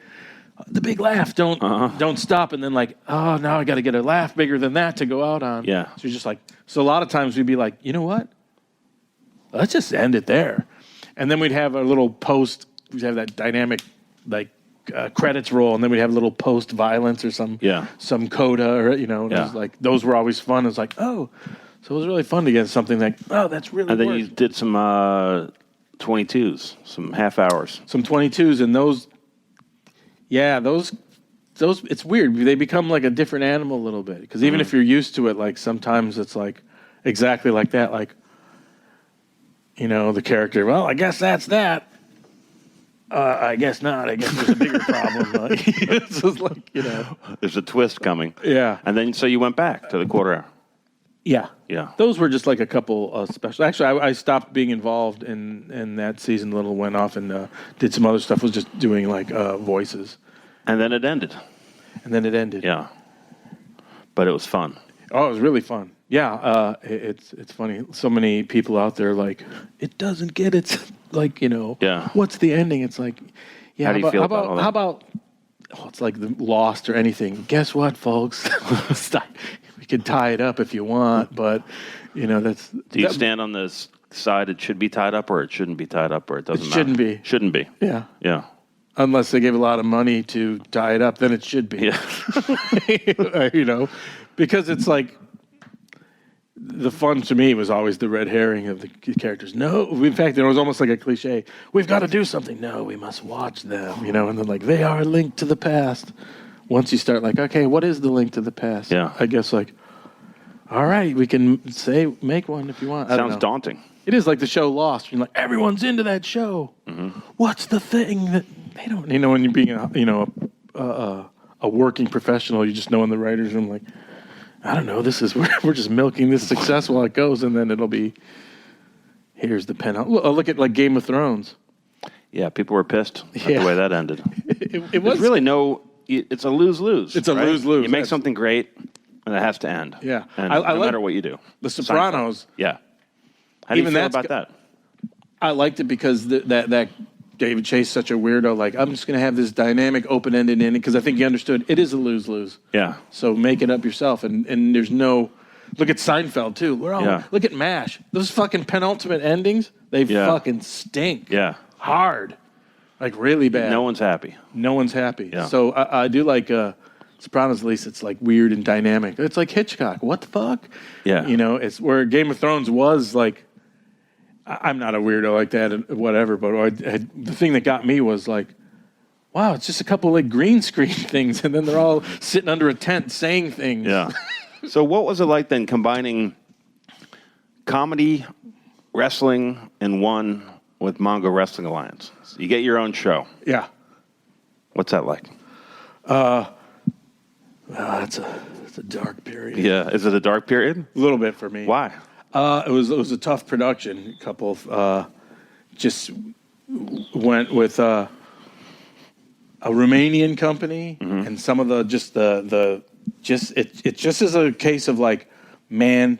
S2: the big laugh, don't stop, and then like, oh, now I got to get a laugh bigger than that to go out on.
S3: Yeah.
S2: So you're just like, a lot of times we'd be like, you know what? Let's just end it there. And then we'd have a little post, we'd have that dynamic like, credits roll, and then we'd have a little post violence or some coda, or it was like those were always fun. It's like, oh, so it was really fun to get something like, oh, that's really.
S3: And then you did some 22s, some half hours,
S2: some 22s, and those it's weird. They become like a different animal a little bit because even if you're used to it, like sometimes it's like exactly like that, like the character. Well, I guess that's that. I guess not. I guess there's a bigger problem. It's just like,
S3: There's a twist coming.
S2: Yeah.
S3: And then, so you went back to the quarter hour.
S2: Yeah.
S3: Yeah.
S2: Those were just like a couple special. Actually, I stopped being involved in that season. Little went off and did some other stuff. Was just doing like voices.
S3: And then it ended.
S2: Yeah.
S3: But it was fun.
S2: Oh, it was really fun. Yeah. It's funny. So many people out there like, it doesn't get it. Like, what's the ending? It's like, yeah.
S3: How do you feel about all that?
S2: How about it's like the Lost or anything. Guess what, folks? We can tie it up if you want, but that's.
S3: Do you stand on this side? It should be tied up, or it shouldn't be tied up, or it doesn't matter.
S2: Shouldn't be.
S3: Shouldn't be.
S2: Yeah.
S3: Yeah.
S2: Unless they gave a lot of money to tie it up, then it should be.
S3: Yeah.
S2: Because it's like the fun to me was always the red herring of the characters. No, in fact, it was almost like a cliche. We've got to do something. No, we must watch them. And then like they are linked to the past. Once you start like, okay, what is the link to the past?
S3: Yeah.
S2: I guess like, all right, we can make one if you want.
S3: Sounds daunting.
S2: It is like the show Lost. You're like, everyone's into that show. Mm-hmm. What's the thing that they don't? When you're being a working professional, you just know in the writers' room, like, I don't know. We're just milking this success while it goes, and then it'll be. Here's the pen. Look at like Game of Thrones.
S3: Yeah, people were pissed at the way that ended.
S2: It was
S3: really no. It's a lose-lose.
S2: It's a lose-lose.
S3: You make something great, and it has to end.
S2: Yeah,
S3: and no matter what you do.
S2: The Sopranos.
S3: Yeah. How do you feel about that?
S2: I liked it because that David Chase such a weirdo. Like, I'm just going to have this dynamic, open-ended ending because I think he understood it is a lose-lose.
S3: Yeah.
S2: So make it up yourself, and there's no. Look at Seinfeld too. Look at MASH. Those fucking penultimate endings. They fucking stink.
S3: Yeah.
S2: Hard. Like really bad.
S3: No one's happy.
S2: No one's happy.
S3: Yeah.
S2: So I do like Sopranos. At least it's like weird and dynamic. It's like Hitchcock. What the fuck?
S3: Yeah.
S2: It's where Game of Thrones was like. I'm not a weirdo like that and whatever, but the thing that got me was like, wow, it's just a couple like green screen things, and then they're all sitting under a tent saying things.
S3: Yeah. So what was it like then combining comedy, wrestling in one with Mongo Wrestling Alliance? So you get your own show.
S2: Yeah.
S3: What's that like?
S2: It's a dark period.
S3: Yeah. Is it a dark period?
S2: A little bit for me.
S3: Why?
S2: It was a tough production. A couple of just went with a Romanian company, and some of it just is a case of like, man,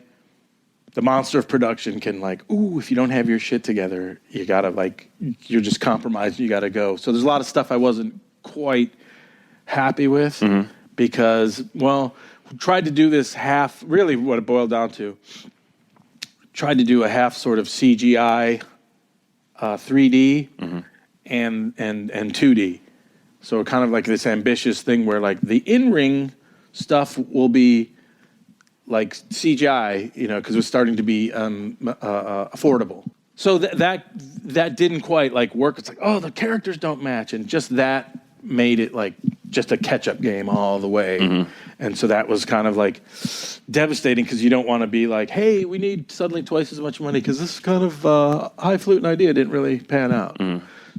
S2: the monster of production can like, ooh, if you don't have your shit together, you gotta like, you're just compromised. You gotta go. So there's a lot of stuff I wasn't quite happy with because, we tried to do this half. Really, what it boiled down to. Tried to do a half sort of CGI, 3D, and 2D. So kind of like this ambitious thing where like the in-ring stuff will be like CGI, because it was starting to be affordable. So that didn't quite like work. It's like, oh, the characters don't match, and just that made it like just a catch-up game all the way. And so that was kind of like devastating because you don't want to be like, hey, we need suddenly twice as much money because this kind of highfalutin idea didn't really pan out.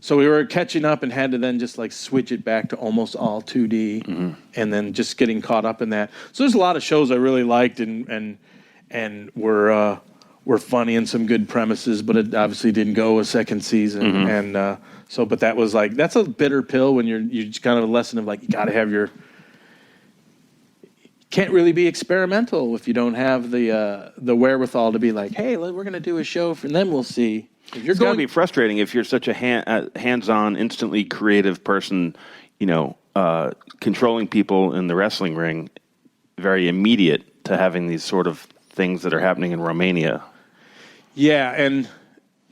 S2: So we were catching up and had to then just like switch it back to almost all 2D and then just getting caught up in that. So there's a lot of shows I really liked and were funny and some good premises, but it obviously didn't go a second season. And but that was like, that's a bitter pill when you're just kind of a lesson of like, you got to have can't really be experimental if you don't have the wherewithal to be like, hey, we're going to do a show and then we'll see.
S3: It's got to be frustrating if you're such a hands-on, instantly creative person, controlling people in the wrestling ring, very immediate to having these sort of things that are happening in Romania.
S2: Yeah, and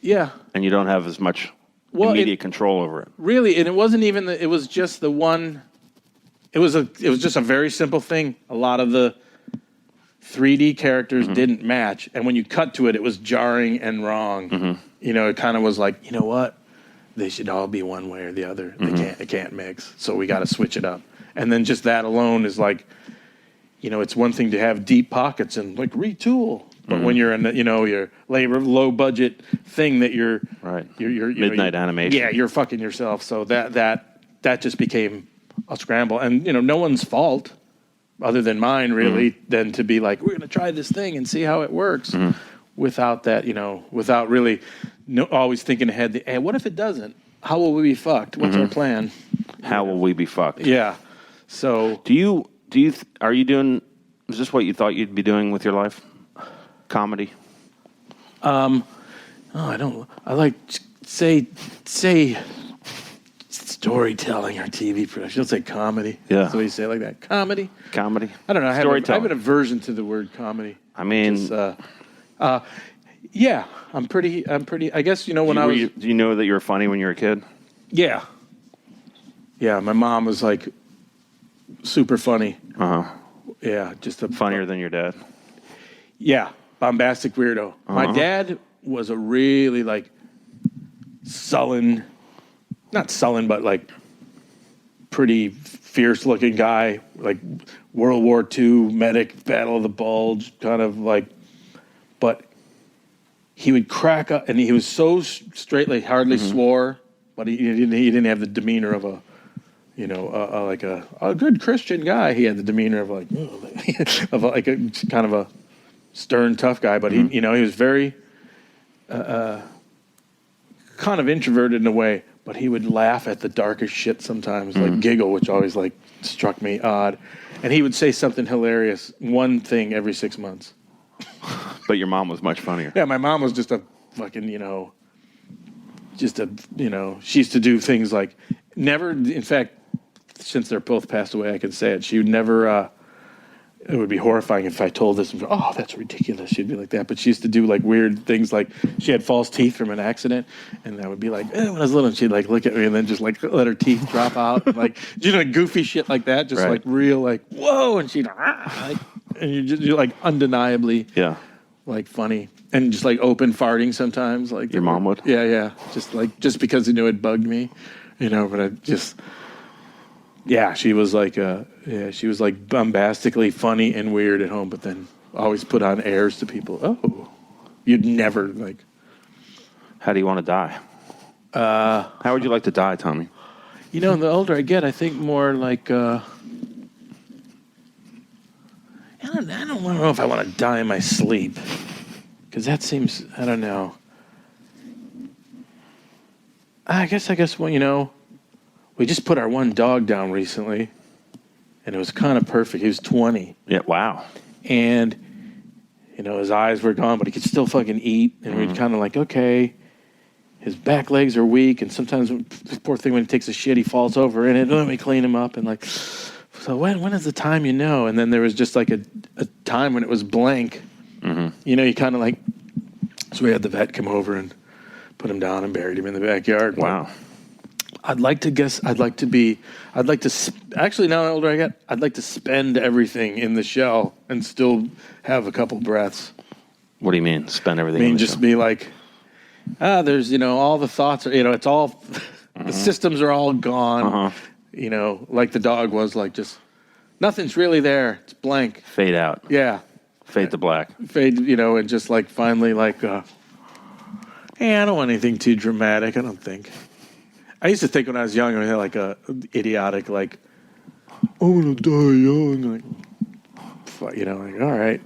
S3: you don't have as much immediate control over it.
S2: Really, and it wasn't even it was just the one. It was just a very simple thing. A lot of the 3D characters didn't match, and when you cut to it, it was jarring and wrong. It kind of was like, you know what? They should all be one way or the other. They can't mix. So we got to switch it up. And then just that alone is like, it's one thing to have deep pockets and like retool, but when you're in your low budget thing that you're
S3: midnight animation.
S2: Yeah, you're fucking yourself. So that just became a scramble, and no one's fault other than mine really than to be like, we're going to try this thing and see how it works without that, without really always thinking ahead. Hey, what if it doesn't? How will we be fucked? What's our plan?
S3: How will we be fucked?
S2: Yeah. So
S3: are you doing, is this what you thought you'd be doing with your life? Comedy? I
S2: don't, I like say storytelling or TV production. Let's say comedy.
S3: Yeah.
S2: That's what you say like that. Comedy.
S3: Comedy.
S2: I don't know. I have
S3: Storytelling.
S2: an aversion to the word comedy.
S3: I mean,
S2: yeah, I'm pretty. I guess when
S3: do you know that you were funny when you were a kid?
S2: Yeah. Yeah, my mom was like super funny. Yeah, just
S3: Funnier than your dad.
S2: Yeah, bombastic weirdo. My dad was a really like sullen, not sullen, but like pretty fierce looking guy, like World War II medic, Battle of the Bulge, kind of like, but he would crack up, and he was so straight, like hardly swore, but he didn't have the demeanor of a, like a good Christian guy. He had the demeanor of like, like a kind of a stern, tough guy, but he was very kind of introverted in a way, but he would laugh at the darkest shit sometimes, like giggle, which always like struck me odd. And he would say something hilarious, one thing every 6 months.
S3: But your mom was much funnier.
S2: Yeah, my mom was just a fucking, she used to do things like never, in fact, since they're both passed away, I can say it. She would never, it would be horrifying if I told this. Oh, that's ridiculous. She'd be like that. But she used to do like weird things, like she had false teeth from an accident. And I would be like, when I was little, and she'd like look at me and then just like let her teeth drop out. And, like, goofy shit like that. Just like real, like, whoa. And she'd, like, and you're like undeniably like funny. And just like open farting sometimes. Like
S3: your mom would?
S2: Yeah. Just because it bugged me, but I just... Yeah, she was like bombastically funny and weird at home, but then always put on airs to people. Oh, you'd never like.
S3: How do you want to die? How would you like to die, Tommy?
S2: The older I get, I think more like. I don't know if I want to die in my sleep, because that seems, I don't know. I guess when we just put our one dog down recently, and it was kind of perfect. He was 20.
S3: Yeah, wow.
S2: And, his eyes were gone, but he could still fucking eat. And we'd kind of like, okay, his back legs are weak, and sometimes, this poor thing, when he takes a shit, he falls over in it. Let me clean him up. And like, so when is the time And then there was just like a time when it was blank. You kind of like, so we had the vet come over and put him down and buried him in the backyard.
S3: Wow.
S2: Actually, now the older I get, I'd like to spend everything in the shell and still have a couple breaths.
S3: What do you mean, spend everything in the
S2: just
S3: shell?
S2: be like, there's, all the thoughts, it's all, the systems are all gone, like the dog was, like just, nothing's really there. It's blank.
S3: Fade out.
S2: Yeah.
S3: Fade to black.
S2: Fade, and just like finally like, I don't want anything too dramatic, I don't think. I used to think when I was young, I had like a idiotic, like, I'm gonna die young. Like, all right,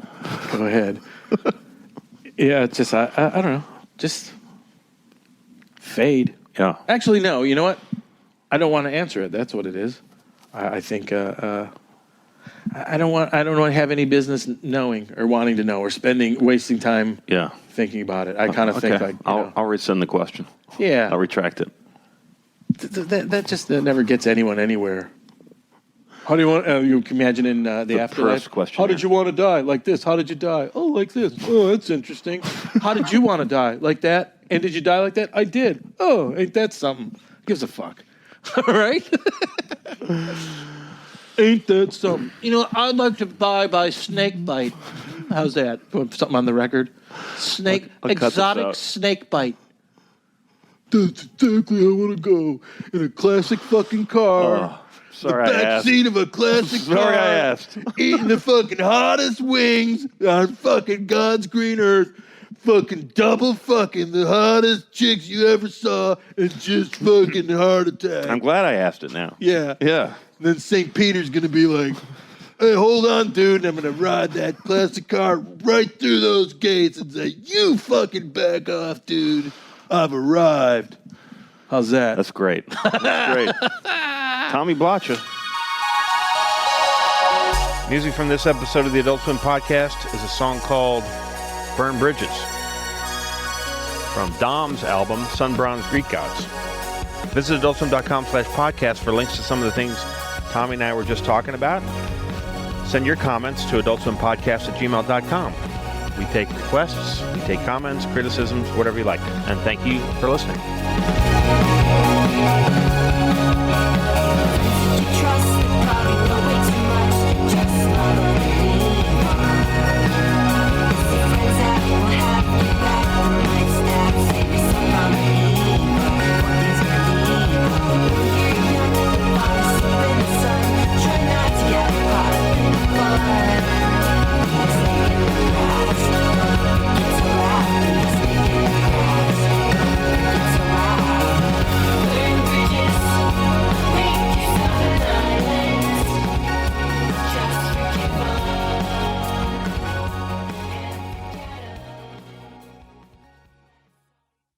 S2: go ahead. Yeah, it's just, I don't know, just fade.
S3: Yeah.
S2: Actually, no, you know what? I don't want to answer it. That's what it is. I think I don't want to have any business knowing or wanting to know or wasting time thinking about it. I kind of think like,
S3: I'll rescind the question.
S2: Yeah.
S3: I'll retract it.
S2: That never gets anyone anywhere. How do you want? You can imagine in the afterlife.
S3: First question.
S2: How did you want to die? Like this. How did you die? Oh, like this. Oh, that's interesting. How did you want to die? Like that. And did you die like that? I did. Oh, ain't that something? Gives a fuck. All right. Ain't that something? I'd like to die by snake bite. How's that? Put something on the record. Exotic snake bite. That's exactly how I want to go. In a classic fucking car.
S3: Sorry,
S2: the back seat of a classic car.
S3: Sorry, I asked.
S2: Eating the fucking hottest wings on fucking God's green earth. Fucking double fucking the hottest chicks you ever saw and just fucking heart attack.
S3: I'm glad I asked it now.
S2: Yeah.
S3: Yeah.
S2: And then St. Peter's going to be like, hey, hold on, dude. I'm going to ride that classic car right through those gates and say, you fucking back off, dude. I've arrived. How's that?
S3: That's great. That's great. Tommy Blacha.
S1: Music from this episode of the Adult Swim Podcast is a song called Burn Bridges from Dom's album, Sun Bronze Greek Gods. Visit adultswim.com/podcast for links to some of the things Tommy and I were just talking about. Send your comments to adultswimpodcast@gmail.com. We take requests, we take comments, criticisms, whatever you like. And thank you for listening.